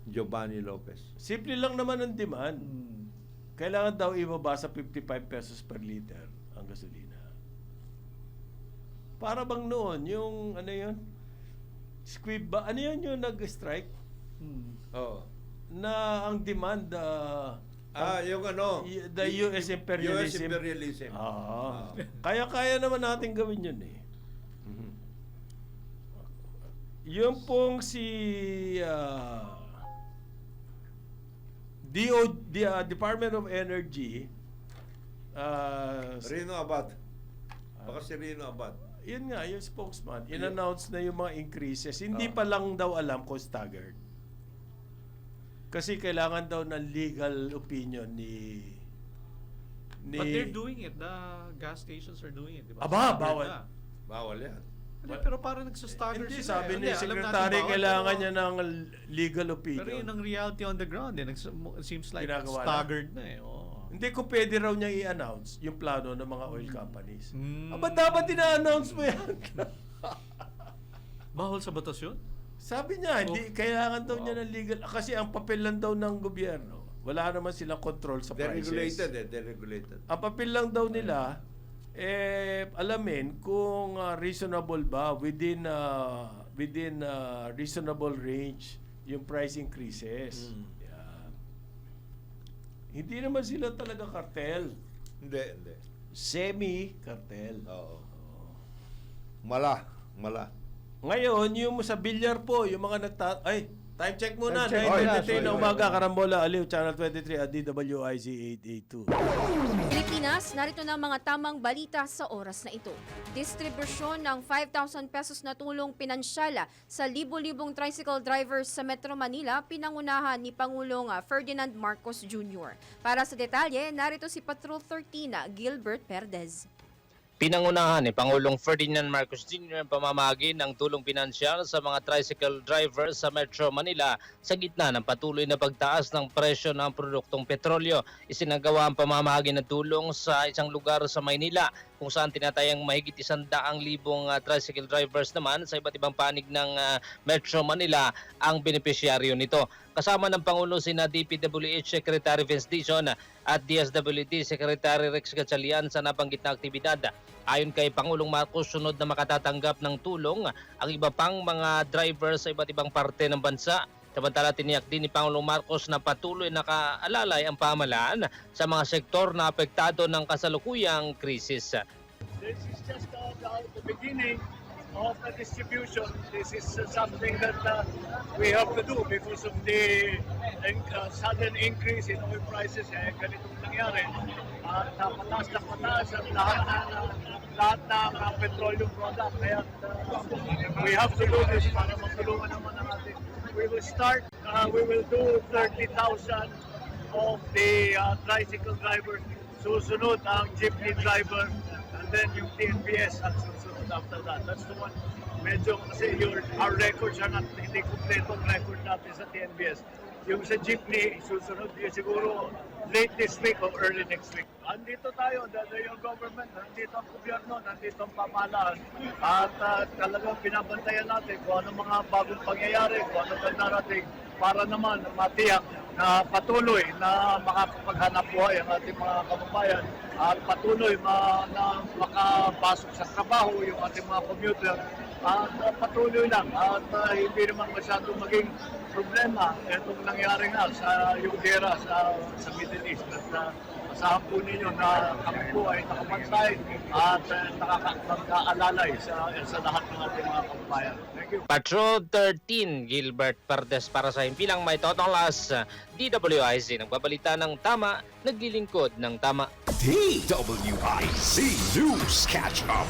Giovanni Lopez. Simple lang naman ang demand. Kailangan daw ibaba sa 55 pesos per liter ang gasolina. Para bang noon, yung ano yun? Squib ba? Ano yun yung nag-strike? Oo. Na ang demand, Yung the US imperialism. US imperialism. Kaya naman natin gawin yun eh. Yung pong si Department of Energy, Rino Abad. Baka si Rino Abad. yun nga, yung spokesman, in-announce na yung mga increases. Hindi pa lang daw alam kung staggered. Kasi kailangan daw ng legal opinion ni But they're doing it. The gas stations are doing it. Diba? Aba, Staggered bawal. na. Bawal yan. Hindi, pero parang nagsastagger Hindi, sila. sabi Hindi, ni alam natin Secretary, bawal, kailangan pero- niya ng legal opinion. Pero yun ang reality on the ground. It seems like Ginagawa na. staggered na eh. Oo. Hindi ko pwede raw niya i-announce yung plano ng mga oil companies. Mm. Aba, dapat ina-announce mo yan. Bawal sa batas yun? Sabi niya, hindi, kailangan daw niya ng legal. Kasi ang papel lang daw ng gobyerno, wala naman silang control sa They're prices. regulated They're regulated. Ang papel lang daw nila, alamin kung reasonable ba within reasonable range yung price increases. Yan. Hindi naman sila talaga cartel. Hindi. Semi-cartel. Oo. Mala. Ngayon, yung sa bilyar po, yung mga time check muna. Time check. 9:23 na Sorry. umaga, Karambola, Aliw, Channel 23 at DWIZ 882. Pilipinas, narito na ang mga tamang balita sa oras na ito. Distribusyon ng 5,000 pesos na tulong pinansyala sa libo-libong tricycle drivers sa Metro Manila, pinangunahan ni Pangulong Ferdinand Marcos Jr. Para sa detalye, narito si Patrol 13 Gilbert Perdez. Pinangunahan ni Pangulong Ferdinand Marcos Jr. ang pamamahagi ng tulong pinansyal sa mga tricycle drivers sa Metro Manila sa gitna ng patuloy na pagtaas ng presyo ng produktong petrolyo. Isinagawa ang pamamahagi ng tulong sa isang lugar sa Maynila kung saan tinatayang mahigit 100,000 tricycle drivers naman sa iba't ibang panig ng Metro Manila ang benepisyaryo nito. Kasama ng Pangulo sina DPWH Secretary Vince Dizon at DSWD Secretary Rex Gatchalian sa nabanggit na aktibidad. Ayon kay Pangulong Marcos, sunod na makatatanggap ng tulong ang iba pang mga drivers sa iba't ibang parte ng bansa. Samantala, tiniyak din ni Pangulong Marcos na patuloy nakaalalay ang pamahalaan sa mga sektor na apektado ng kasalukuyang krisis. This is just the beginning of the distribution. This is something that we have to do because of the sudden increase in oil prices. Ganitong nangyari. Pataas ang lahat ng petroleum product. Kaya we have to do this para matulungan naman ang ating. We will start, we will do 30,000 of the tricycle drivers. Susunod ang jeepney driver and then yung TNBS at susunod after that. That's the one. Medyo kasi our records are not, hindi kompleto ang record natin sa TNBS. Yung sa jeepney, susunod yun siguro late this week or early next week. Andito tayo, yung government, nandito ang gobyerno, nandito ang pamahalaan. At talagang binabantayan natin kung ano mga bagong pangyayari, kung ano ba narating para naman matiyak na patuloy na makapaghanap buhay ang ating mga kababayan at patuloy na makapasok sa trabaho yung ating mga commuter at patuloy lang at hindi naman masyadong maging problema itong nangyari nga sa yung gera sa Middle East at asahan po ninyo na kami po ay nakapantay at nakakaalalay sa lahat ng ating mga kababayan. Thank you. Patrol 13, Gilbert Perdes para sa himpilang may Totong Las, DWIZ. Nagbabalita ng tama, naglilingkod ng tama. DWIZ News Catch Up.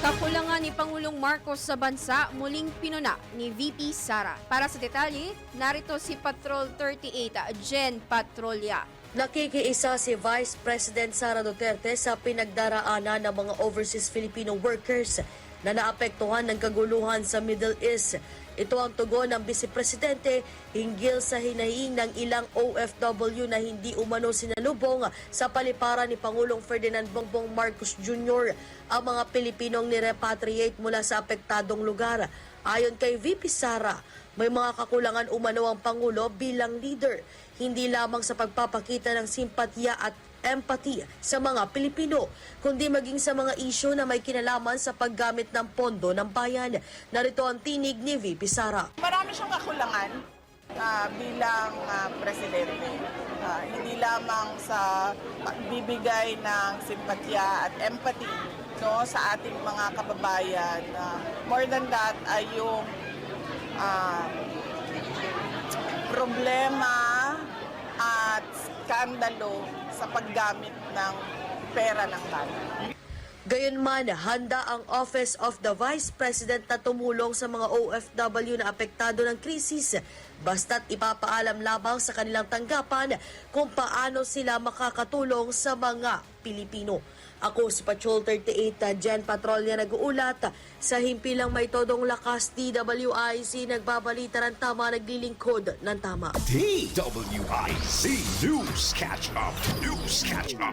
Kakulangan ni Pangulong Marcos sa bansa, muling pinuna ni VP Sara. Para sa detalye, narito si Patrol 38 Jen Patrolya. Nakikiisa si Vice President Sara Duterte sa pinagdaraanan ng mga overseas Filipino workers na naapektuhan ng kaguluhan sa Middle East. Ito ang tugon ng Vice Presidente hinggil sa hinaing ng ilang OFW na hindi umano sinalubong sa paliparan ni Pangulong Ferdinand Bongbong Marcos Jr. ang mga Pilipinong nirepatriate mula sa apektadong lugar. Ayon kay VP Sara, may mga kakulangan umano ang Pangulo bilang leader, hindi lamang sa pagpapakita ng simpatya at empathy sa mga Pilipino, kundi maging sa mga isyu na may kinalaman sa paggamit ng pondo ng bayan. Narito ang tinig ni VP Sara. Marami siyang kakulangan bilang presidente. Hindi lamang sa pagbibigay ng simpatya at empathy sa ating mga kababayan. More than that ay yung problema at skandalo sa paggamit ng pera ng bayan. Gayunman, handa ang Office of the Vice President na tumulong sa mga OFW na apektado ng krisis, basta't ipapaalam lamang sa kanilang tanggapan kung paano sila makakatulong sa mga Pilipino. Ako si Patrol 38, Jen Patrolya nag-uulat. Sa himpilang may todong lakas, DWIC nagbabalita ng tama, naglilingkod ng tama. DWIC News Catch Up. News Catch Up.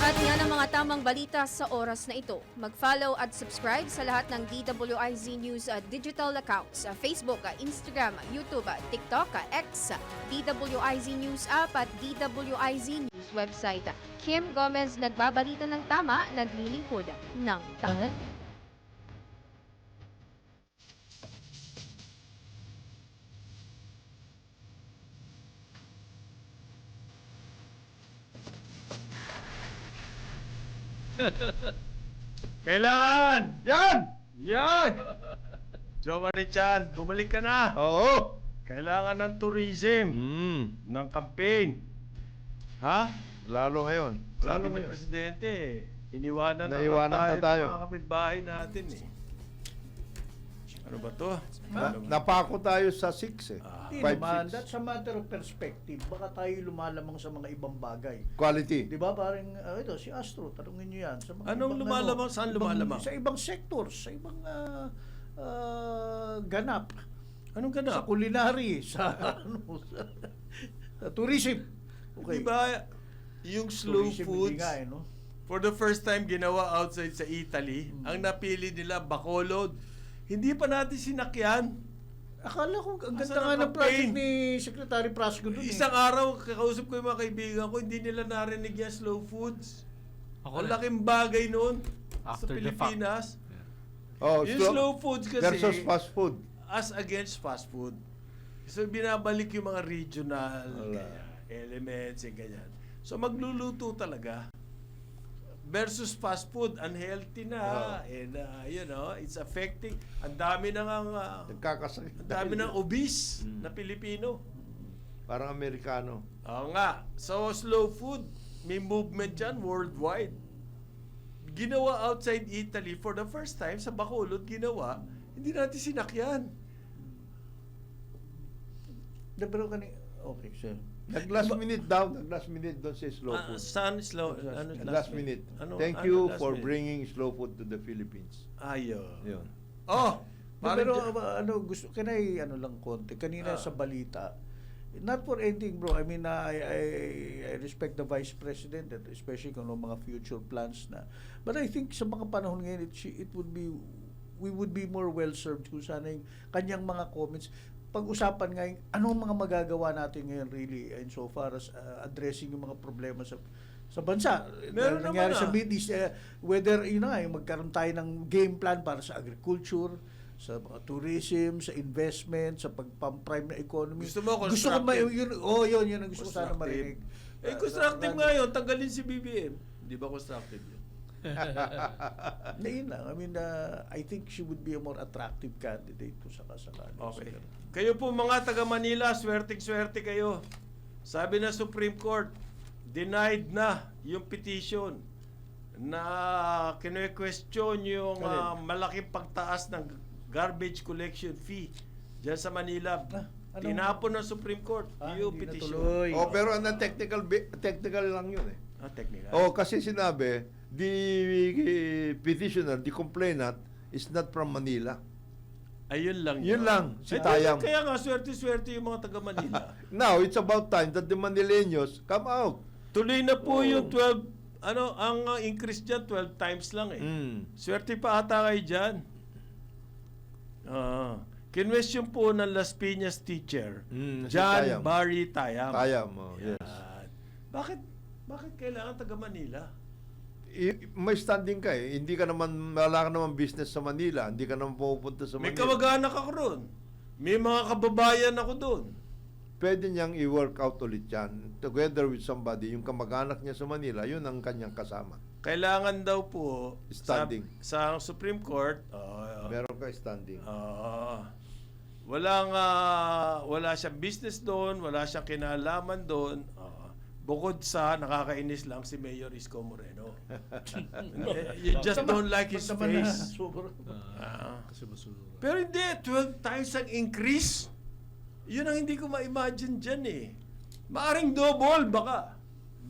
At yan ang mga tamang balita sa oras na ito. Mag-follow at subscribe sa lahat ng DWIZ News digital accounts sa Facebook, Instagram, YouTube, TikTok, X, DWIZ News app at DWIZ News website. Kim Gomez nagbabalita ng tama, naglilingkod ng tama. Kailangan! Yan! Yan! Joe Marichan, bumalik ka na. Oo. Kailangan ng tourism, ng campaign. Ha? Lalo ngayon. Lalo ng presidente, iniwanan Naiwanan na tayo. Mga kapitbahay natin eh. Ano ba to? Napako tayo sa 6 eh. Hindi 5, naman, 6. that's a matter of perspective. Baka tayo lumalamang sa mga ibang bagay. Quality. Di ba? Parang, ito, si Astro, tanungin niyo yan. Sa mga Anong ibang, lumalamang? Saan lumalamang? Sa ibang sectors, sa ibang ganap. Anong Sa ganap? culinary, sa, sa tourism. Di ba yung slow Tourism, foods, hindi nga, no? for the first time ginawa outside sa Italy, ang napili nila Bacolod. Hindi pa natin sinakyan. Akala ko, ang Asan ganda nga ang ng project campaign? ni Secretary Prasco doon. Isang araw, kakausap ko yung mga kaibigan ko, hindi nila narinig yung slow foods. Ako Ang rin. laking bagay noon sa After the fact. Pilipinas. Oh, Yung slow foods kasi, versus fast food. as against fast food. So, binabalik yung mga regional ganyan, elements and ganyan. So, magluluto talaga. Versus fast food, unhealthy na. And, it's affecting. Ang dami na Nagkakasakit. ang dami ng obese na Pilipino. Parang Amerikano. Oo nga. So, slow food, may movement dyan worldwide. Ginawa outside Italy for the first time, sa Bacolod ginawa, hindi natin sinakyan. Pero okay, sir. Nag-last minute doon si slow food. Saan slow? Last minute. Thank you for bringing slow food to the Philippines. Ayun. Yun. Oh! Pero gusto, can I lang konti? Kanina sa balita, not for anything bro, I mean, I respect the Vice President, and especially kung ano mga future plans na. But I think sa mga panahon ngayon, we would be more well-served kung sana yung kanyang mga comments. Pag-usapan ngayon, anong mga magagawa natin ngayon really and so far as addressing yung mga problema sa bansa. Meron Nangyari naman sa Middle East, whether yung magkaroon tayo ng game plan para sa agriculture, sa tourism, sa investment, sa pag-prime na economy. Gusto mo Gusto ko constructive? yun ang gusto ko sana marinig. Constructive nga yun. Tanggalin si BBM. Di ba constructive yun? Yun lang. I mean, I think she would be a more attractive candidate to sakasakali. Okay. Kayo po mga taga Manila, swerteng-swerte kayo. Sabi na Supreme Court, denied na yung petition na kine-question yung malaking pagtaas ng garbage collection fee dyan sa Manila. Tinapon ng Supreme Court yung petition. Oh, pero technical lang yun eh. Technical. Oh, kasi sinabi, the petitioner, the complainant, is not from Manila. Ayun lang. Yun lang, si Eh, Tayam. Kaya nga, swerte-swerte yung mga taga Manila. Now, it's about time that the Manileños come out. Tuloy na po yung 12, ang increase dyan, 12 times lang eh. Mm. Swerte pa ata kayo dyan. Kinwestiyon po ng Las Piñas teacher, Si John Tayam. Barry Tayam. Tayam, yes. Yan. Bakit kailangan taga Manila? May standing ka eh. Hindi ka naman, wala ka naman business sa Manila. Hindi ka naman pupunta sa May Manila. kamag-anak ako ron. May mga kababayan ako doon. Pwede niyang i-work out ulit yan. Together with somebody, yung kamag-anak niya sa Manila, yun ang kanyang kasama. Kailangan daw po Standing. sa Supreme Court, Meron ka standing. wala siyang business doon, wala siyang kinalaman doon. Bukod sa nakakainis lang si Mayor Isko Moreno. You just don't like his face. Kasi masuro. Pero hindi, 12 times ang increase. Yun ang hindi ko ma-imagine dyan eh. Maaring double baka.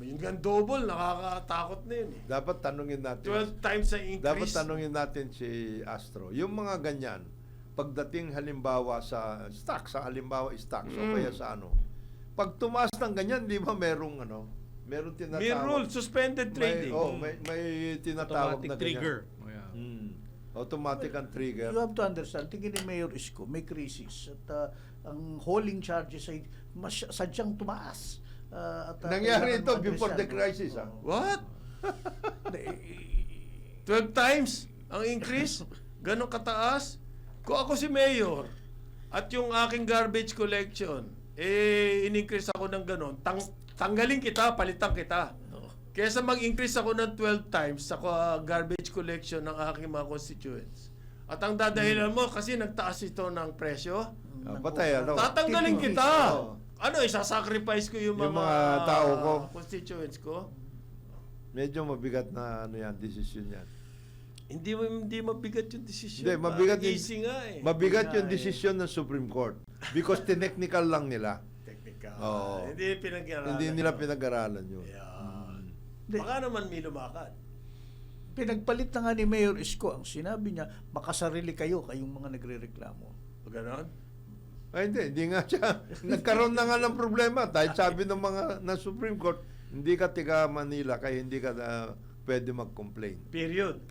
Yung gan double, nakakatakot na yun eh. Dapat tanungin natin. 12 times ang increase. Dapat tanungin natin si Astro. Yung mga ganyan, pagdating halimbawa sa stocks, o kaya sa ano, pag tumaas ng ganyan, di ba merong tinatawag. May rule, suspended trading. May tinatawag Automatic na trigger. ganyan. Oh, yeah. Automatic ang trigger. You have to understand, tingin ni Mayor Isko, may crisis. At ang hauling charges ay sadyang tumaas. Nangyari ito kailangan before the ma-address crisis. yan. What? 12 times ang increase? Ganon kataas? Kung ako si Mayor at yung aking garbage collection, in-increase ako ng ganon, tanggalin kita, palitan kita. Kesa mag-increase ako ng 12 times sa garbage collection ng aking mga constituents. At ang dadahilan mo, kasi nagtaas ito ng presyo, Patay, tatanggalin kita. Oo. Isasacrifice ko yung Yung mga mga tao ko. constituents ko. Medyo mabigat na decision yan. Hindi mabigat yung desisyon. Hindi, mabigat yung- Easy nga eh. Mabigat yung decision ng Supreme Court because technical lang nila. Technical. Oo. Hindi pinag-aralan. Hindi nila pinag-aralan yun. Yan. Baka naman may lumakad. Pinagpalit na nga ni Mayor Isko, ang sinabi niya, makasarili kayong mga nagrereklamo. Ganon? Ay, hindi nga siya. Nagkaroon na nga ng problema dahil sabi ng Supreme Court, hindi ka tiga Manila kaya hindi ka pwede mag-complain. Period.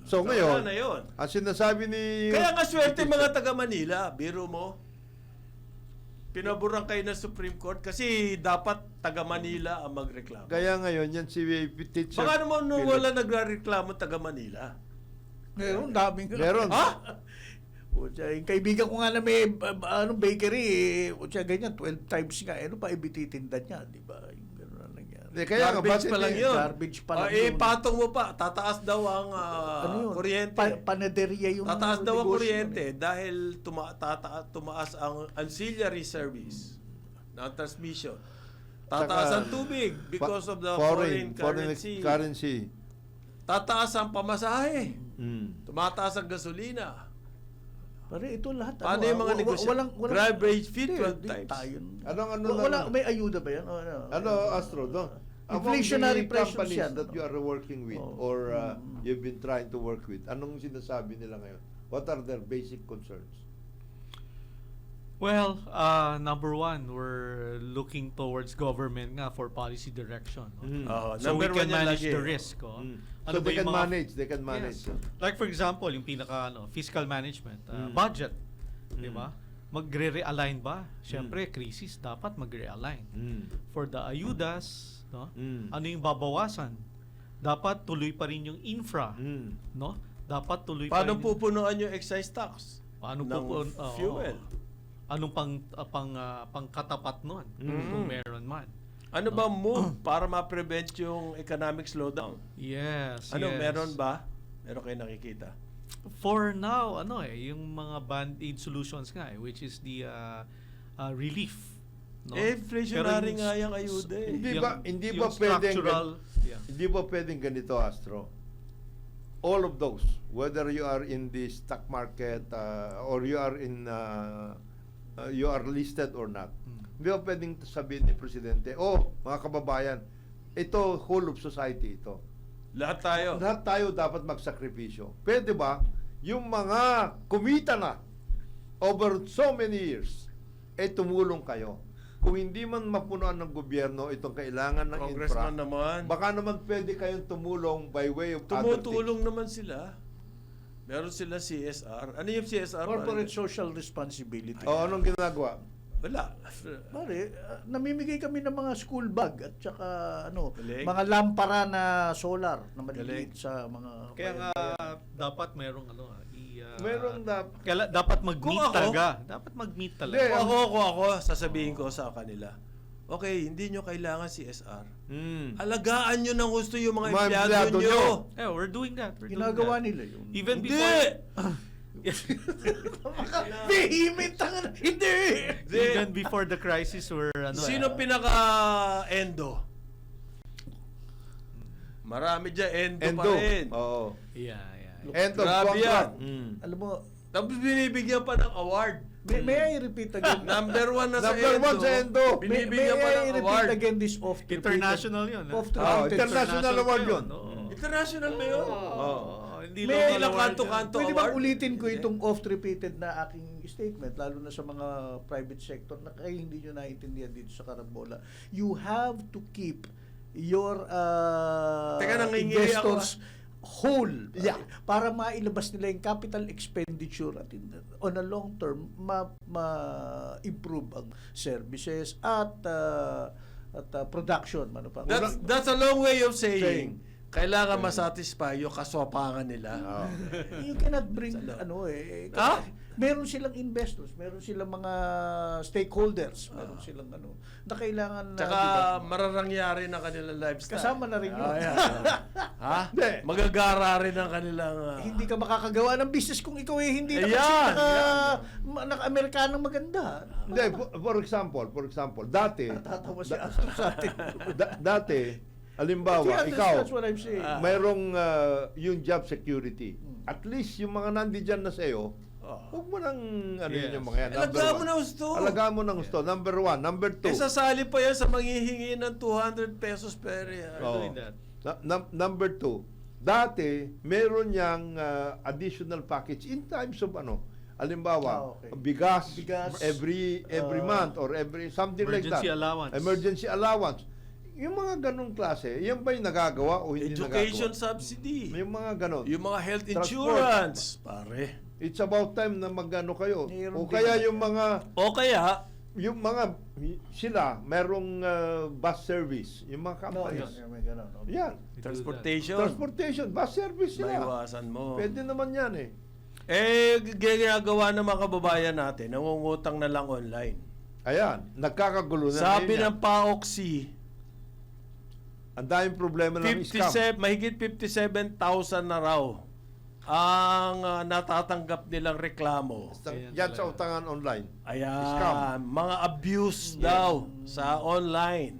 So Wala ngayon, na yun. ang sinasabi ni... Kaya nga swerte mga taga Manila. Biro mo. Pinaburan kayo ng Supreme Court kasi dapat taga Manila ang magreklamo. Kaya ngayon, yan si teacher... Baka naman wala nagreklamo taga Manila. Meron, daming... Meron. Ha? Yung kaibigan ko nga na may bakery, ganyan, 12 times nga. Ano pa ibititinda niya, di ba? Yung gano'n na nangyari. Kaya nga, Garbage pa lang yun. Garbage pa lang yun. Patong mo pa. Tataas daw ang kuryente. Panaderia yung... Tataas daw ang negosyo kuryente nun eh. dahil tumaas ang ancillary service ng transmission. Tataas ang tubig because of the foreign currency. Tataas ang pamasahe. Tumataas ang gasolina. Pero ito lahat, Paano yung mga negosyo? Garbage fee 12 times. May ayuda ba yan? Astro, Inflationary among the pressures companies yan, that you are working with or you've been trying to work with, anong sinasabi nila ngayon? What are their basic concerns? Well, number one, we're looking towards government nga for policy direction. No? So we Number can one yan manage lagi. the risk. So ba they yung can mga- they can manage. Yes. Like for example, yung fiscal management, budget, di ba? Magre-realign ba? Siyempre, crisis, dapat magre-realign. For the ayudas, no? Ano yung babawasan? Dapat tuloy pa rin yung infra, no? Dapat tuloy pa Paano rin pupunuan yung excise tax? paano ng fuel? Anong pangkatapat nun kung meron man? Ano ba move para ma-prevent yung economic slowdown? Yes. Ano, yes. meron ba? Meron kayo nakikita? For now, yung mga band-aid solutions nga which is the relief. No? Inflationary Pero nga yung ayuda eh. Hindi yung ba pwedeng structural, hindi ba pwedeng ganito, Astro? All of those, whether you are in the stock market or you are in you are listed or not. Hindi ba pwedeng sabihin ni Presidente, mga kababayan, ito whole of society ito. Lahat tayo. Lahat tayo dapat magsakripisyo. Pwede ba yung mga kumita na over so many years, tumulong kayo? Kung hindi man mapunuan ng gobyerno itong kailangan ng infra, Congressman naman. baka naman pwede kayong tumulong by way of Tumutulong naman sila. Meron sila CSR. Ano yung CSR? Corporate Social Responsibility. O, anong ginagawa? Wala. Pare, namimigay kami ng mga school bag at saka Galing. mga lampara na solar na maliliit Galing. sa mga Kaya nga, bayan-bayan. dapat merong Merong dapat mag-meet Kung ako- talaga. Dapat mag-meet talaga. Hindi, Kung ako, sasabihin ko sa kanila, okay, hindi nyo kailangan CSR. Alagaan nyo ng gusto yung mga Mga empleyado empleyado nyo. nyo. Yeah, we're doing that. We're Ginagawa doing nila yun. that. Even Hindi! before Vehement ang hindi! even before the crisis or Sino pinaka-endo? Marami dyan, endo pa rin. Oo. Yeah. End of Grabe contract. yan. Alam mo, Tapos binibigyan pa ng award. may I repeat again? Number one na sa Number one sa endo. Binibigyan pa may I ng repeat award. again this International yun. International award yun. International ba yun? Hindi May local ilang award kanto-kanto. Pwede bang award? ulitin ko itong oft-repeated na aking statement, lalo na sa mga private sector na kayo hindi nyo naiintindihan dito sa Carambola. You have to keep your Teka, nangingili ako, investors whole. Para mailabas nila yung capital expenditure at on a long term, ma-improve ang services at production. Ano pa? That's a long way of saying kailangan masatisfy yung kaswapangan nila. You cannot bring Ah? meron silang investors, meron silang mga stakeholders, meron silang na kailangan na Tsaka diba? mararangyari ng kanilang lifestyle. Kasama na rin yun. Ha? Magagara rin ang kanilang... Hindi ka makakagawa ng business kung ikaw hindi Ayan, naka-Amerikanong maganda. Hindi, for example, dati, Tatawa si Astro sa atin. dati, halimbawa, See, ikaw, that's what I'm saying. mayroong yung job security. At least yung mga nandiyan na sa'yo, huwag mo nang yung mga yan. Alagaan mo na gusto. Alagaan mo ng gusto. Number one. Number two. Sasali pa yan sa manghihingi ng 200 pesos per year. Oo. doing that. Number two, dati, meron niyang additional package in times of halimbawa, bigas, every month or every something like that. Emergency allowance. Emergency allowance. Yung mga ganong klase, yan ba yung nagagawa o hindi Education nagagawa? subsidy. Yung mga ganon. Yung mga health Transport. insurance. Pare. It's about time na magano kayo. Mayroon O din kaya naman yung mga O kaya, sila merong bus service, yung mga companies. May ganun. Yan. transportation. Transportation, bus service sila. Maiwasan mo. Pwede naman yan eh. Ginagawa ng mga kababayan natin, nangungutang na lang online. Ayan, nagkakagulo na. Sabi ngayon yan. ng PAOXI, ang daming problema ng scam. mahigit 57,000 na raw ang natatanggap nilang reklamo. Yan sa utangan online. Ayan, Scam. mga abuse daw sa online.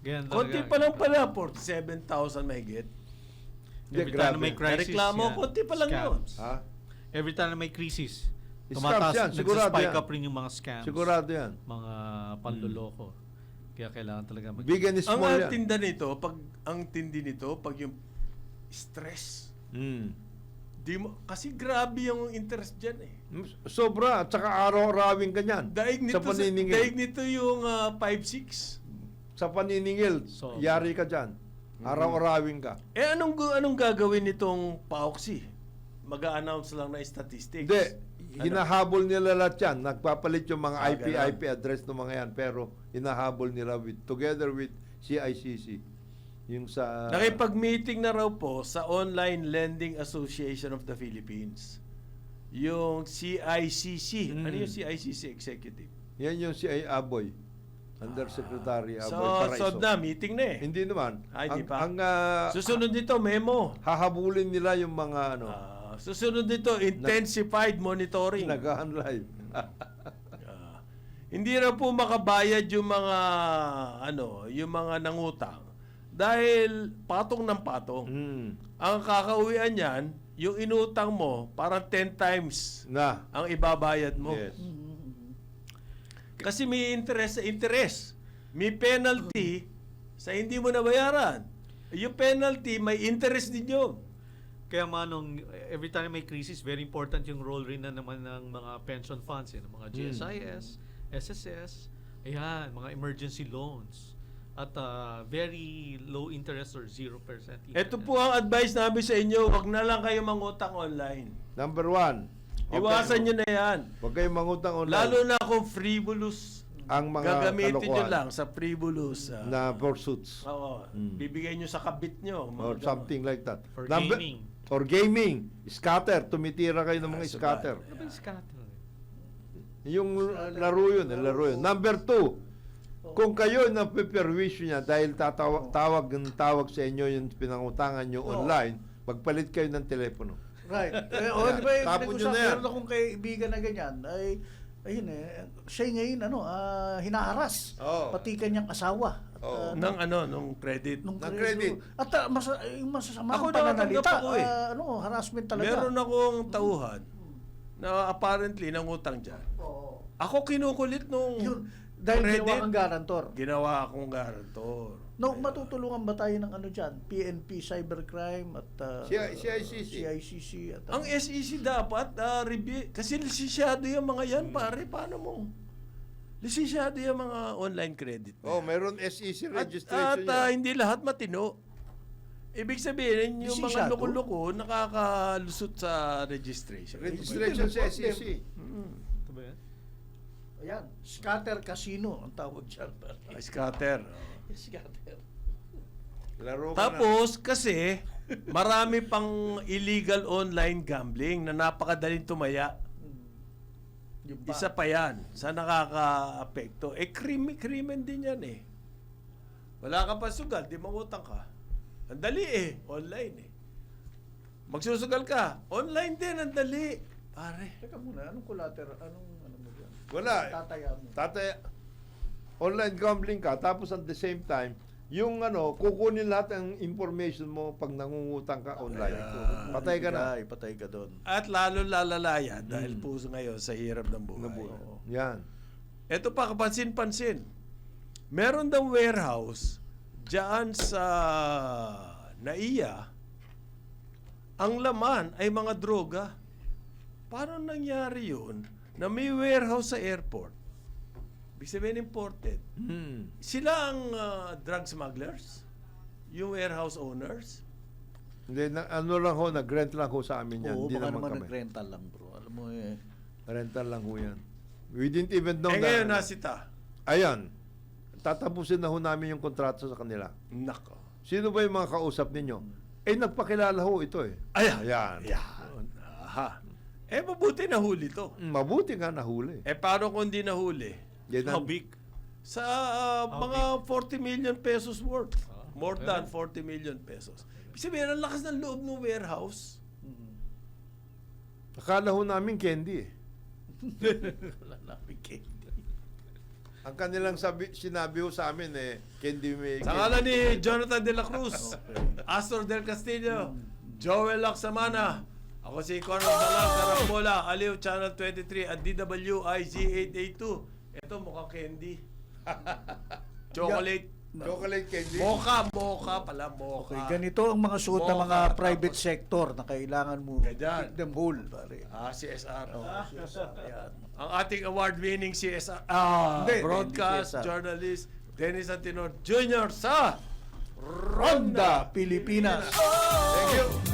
Ganyan Konti talaga. pa lang pala, 47,000 mahigit. Every Hindi, time grabe. na may crisis, Reklamo, yan. konti pa lang yun. Scams. Ha? Every time na may crisis, Scams tumataas, yan, sigurado nagsaspike yan. up rin yung mga scams. Sigurado yan. Mga panloloko. Kaya kailangan talaga Big and Ang small yan. tindi nito, pag yung stress. Mm. Kasi grabe yung interest dyan eh. Sobra. At saka araw-arawing ganyan. Daig nito, Sa paniningil. daig nito yung 5-6. Sa paniningil, So, yari ka dyan. Araw-arawing ka. Anong gagawin nitong PAOXI? Mag-a-announce lang na statistics. Hindi. Hinahabol nila lahat yan. Nagpapalit yung mga ganun. IP address ng mga yan. Pero hinahabol nila together with CICC. Yung sa... Nakipag-meeting na raw po sa Online Lending Association of the Philippines. Yung CICC. Ano yung CICC executive? Yan yung si Aboy. Undersecretary So, Aboy Paraiso. meeting na eh. Hindi naman. Hindi pa. Ang Susunod nito, memo. hahabulin nila yung mga Susunod nito, intensified monitoring. nag-live. Hindi na po makabayad yung mga yung mga nangutang dahil patong ng patong. Ang kakauwian niyan, yung inutang mo parang 10 times Na. ang ibabayad mo. Yes. Kasi may interest sa interest. May penalty sa hindi mo nabayaran. Yung penalty, may interest din yun. Kaya manong, every time may crisis, very important yung role rin na naman ng mga pension funds, ng mga GSIS, SSS, ayan, mga emergency loans. At very low interest or 0% interest. Ito po ang advice namin sa inyo, wag na lang kayo mangutang online. Number 1. Iwasan nyo na yan. Huwag kayong mangutang online. Lalo na kung frivolous. ang mga Gagamitin nyo kalokohan lang sa frivolous. na pursuits. Oo. Bibigay nyo sa kabit nyo. mga Or ganon. something like that. For gaming. Or gaming. Scatter. Tumitira kayo ng mga scatter. Ano ba yung scatter? Yung laro yun. Number 2, kung kayo napiperwisyo niya dahil tawag sa inyo yung pinangutangan nyo online, magpalit kayo ng telepono. Right. Di ba yung Tapon nyo na yan. meron akong kaibigan na ganyan, ayun siya ngayon, hinaharas. Oo. Pati kanyang asawa. At, Oo. Nung credit. nung ng credit. At yung masasamang Ako pananalita, nakatanggap ako harassment talaga. Meron akong tauhan na apparently nangutang dyan. Oo. Ako kinukulit nung Yun, dahil credit. ginawa kang garantor. Ginawa akong garantor. No, matutulungan ba tayo ng dyan? PNP, cybercrime, at CICC. At, Ang SEC dapat review. Kasi lisensyado yung mga yan, pare. Paano mo? Lisensyado yung mga online credit. Oh, meron SEC At registration hindi lahat matino. Ibig sabihin, yung mga Lisensyado? loko-loko nakakalusot sa registration. Registration sa SEC. Ito ba yan? Ayan, scatter casino ang tawag dyan. Scatter. Scatter. Laro ka na. Tapos, kasi, marami pang illegal online gambling na napakadaling tumaya. Yung pa. Isa pa yan sa nakaka-apekto. Krimen din yan eh. Wala ka pa sugal, di mangutang ka. Ang dali online Magsusugal ka, online din, ang dali. Pare. Teka muna, anong collateral? Ano mo dyan? Wala. Tataya mo. Online gambling ka, tapos at the same time, yung kukunin lahat ng information mo pag nangungutang ka online. Patay ka na. Patay ka doon. At lalo lalalaya dahil puso ngayon sa hirap ng buhay. Yan. Ito pa, kapansin-pansin. Meron daw warehouse dyan sa NAIA. Ang laman ay mga droga. Paano nangyari yun na may warehouse sa airport? Ibig sabihin imported. Sila ang drug smugglers? Yung warehouse owners? Hindi, nag-rent lang ho sa amin yan. Oo, Hindi baka naman naman kami. nag-rental lang, bro. Alam mo Rental lang ho yan. We didn't even know Ngayon nasita. Ayan. Tatapusin na ho namin yung kontrata sa kanila. Nako. Sino ba yung mga kausap ninyo? nagpakilala ho ito eh. Ayan. Aha. Mabuti nahuli to. Mabuti nga nahuli. Paano kung di nahuli? Yan How ang- big? Sa mga 40 million pesos worth. More than 40 million pesos. Ibig sabihin, ang lakas ng loob ng warehouse. Akala ho namin candy eh. Wala namin candy. Ang kanilang sinabi ho sa amin candy may Sa ngalan ni Jonathan De La Cruz, Astor Del Castillo, Joel Lacsamana, ako si Conrad Dalang Carambola, Aliw Channel 23 at DWIZ 882. Ito mukhang candy. Chocolate. Chocolate candy. Mocha pala, mocha. Okay, ganito ang mga suot ng mga Mocha, private tapos- sector na kailangan mo Ganyan. keep them whole, pare. CSR. Ayan. Ang ating award-winning CSR, Hindi, broadcast hindi CSR. journalist Dennis Antinor Jr. sa Ronda Pilipinas. Thank you.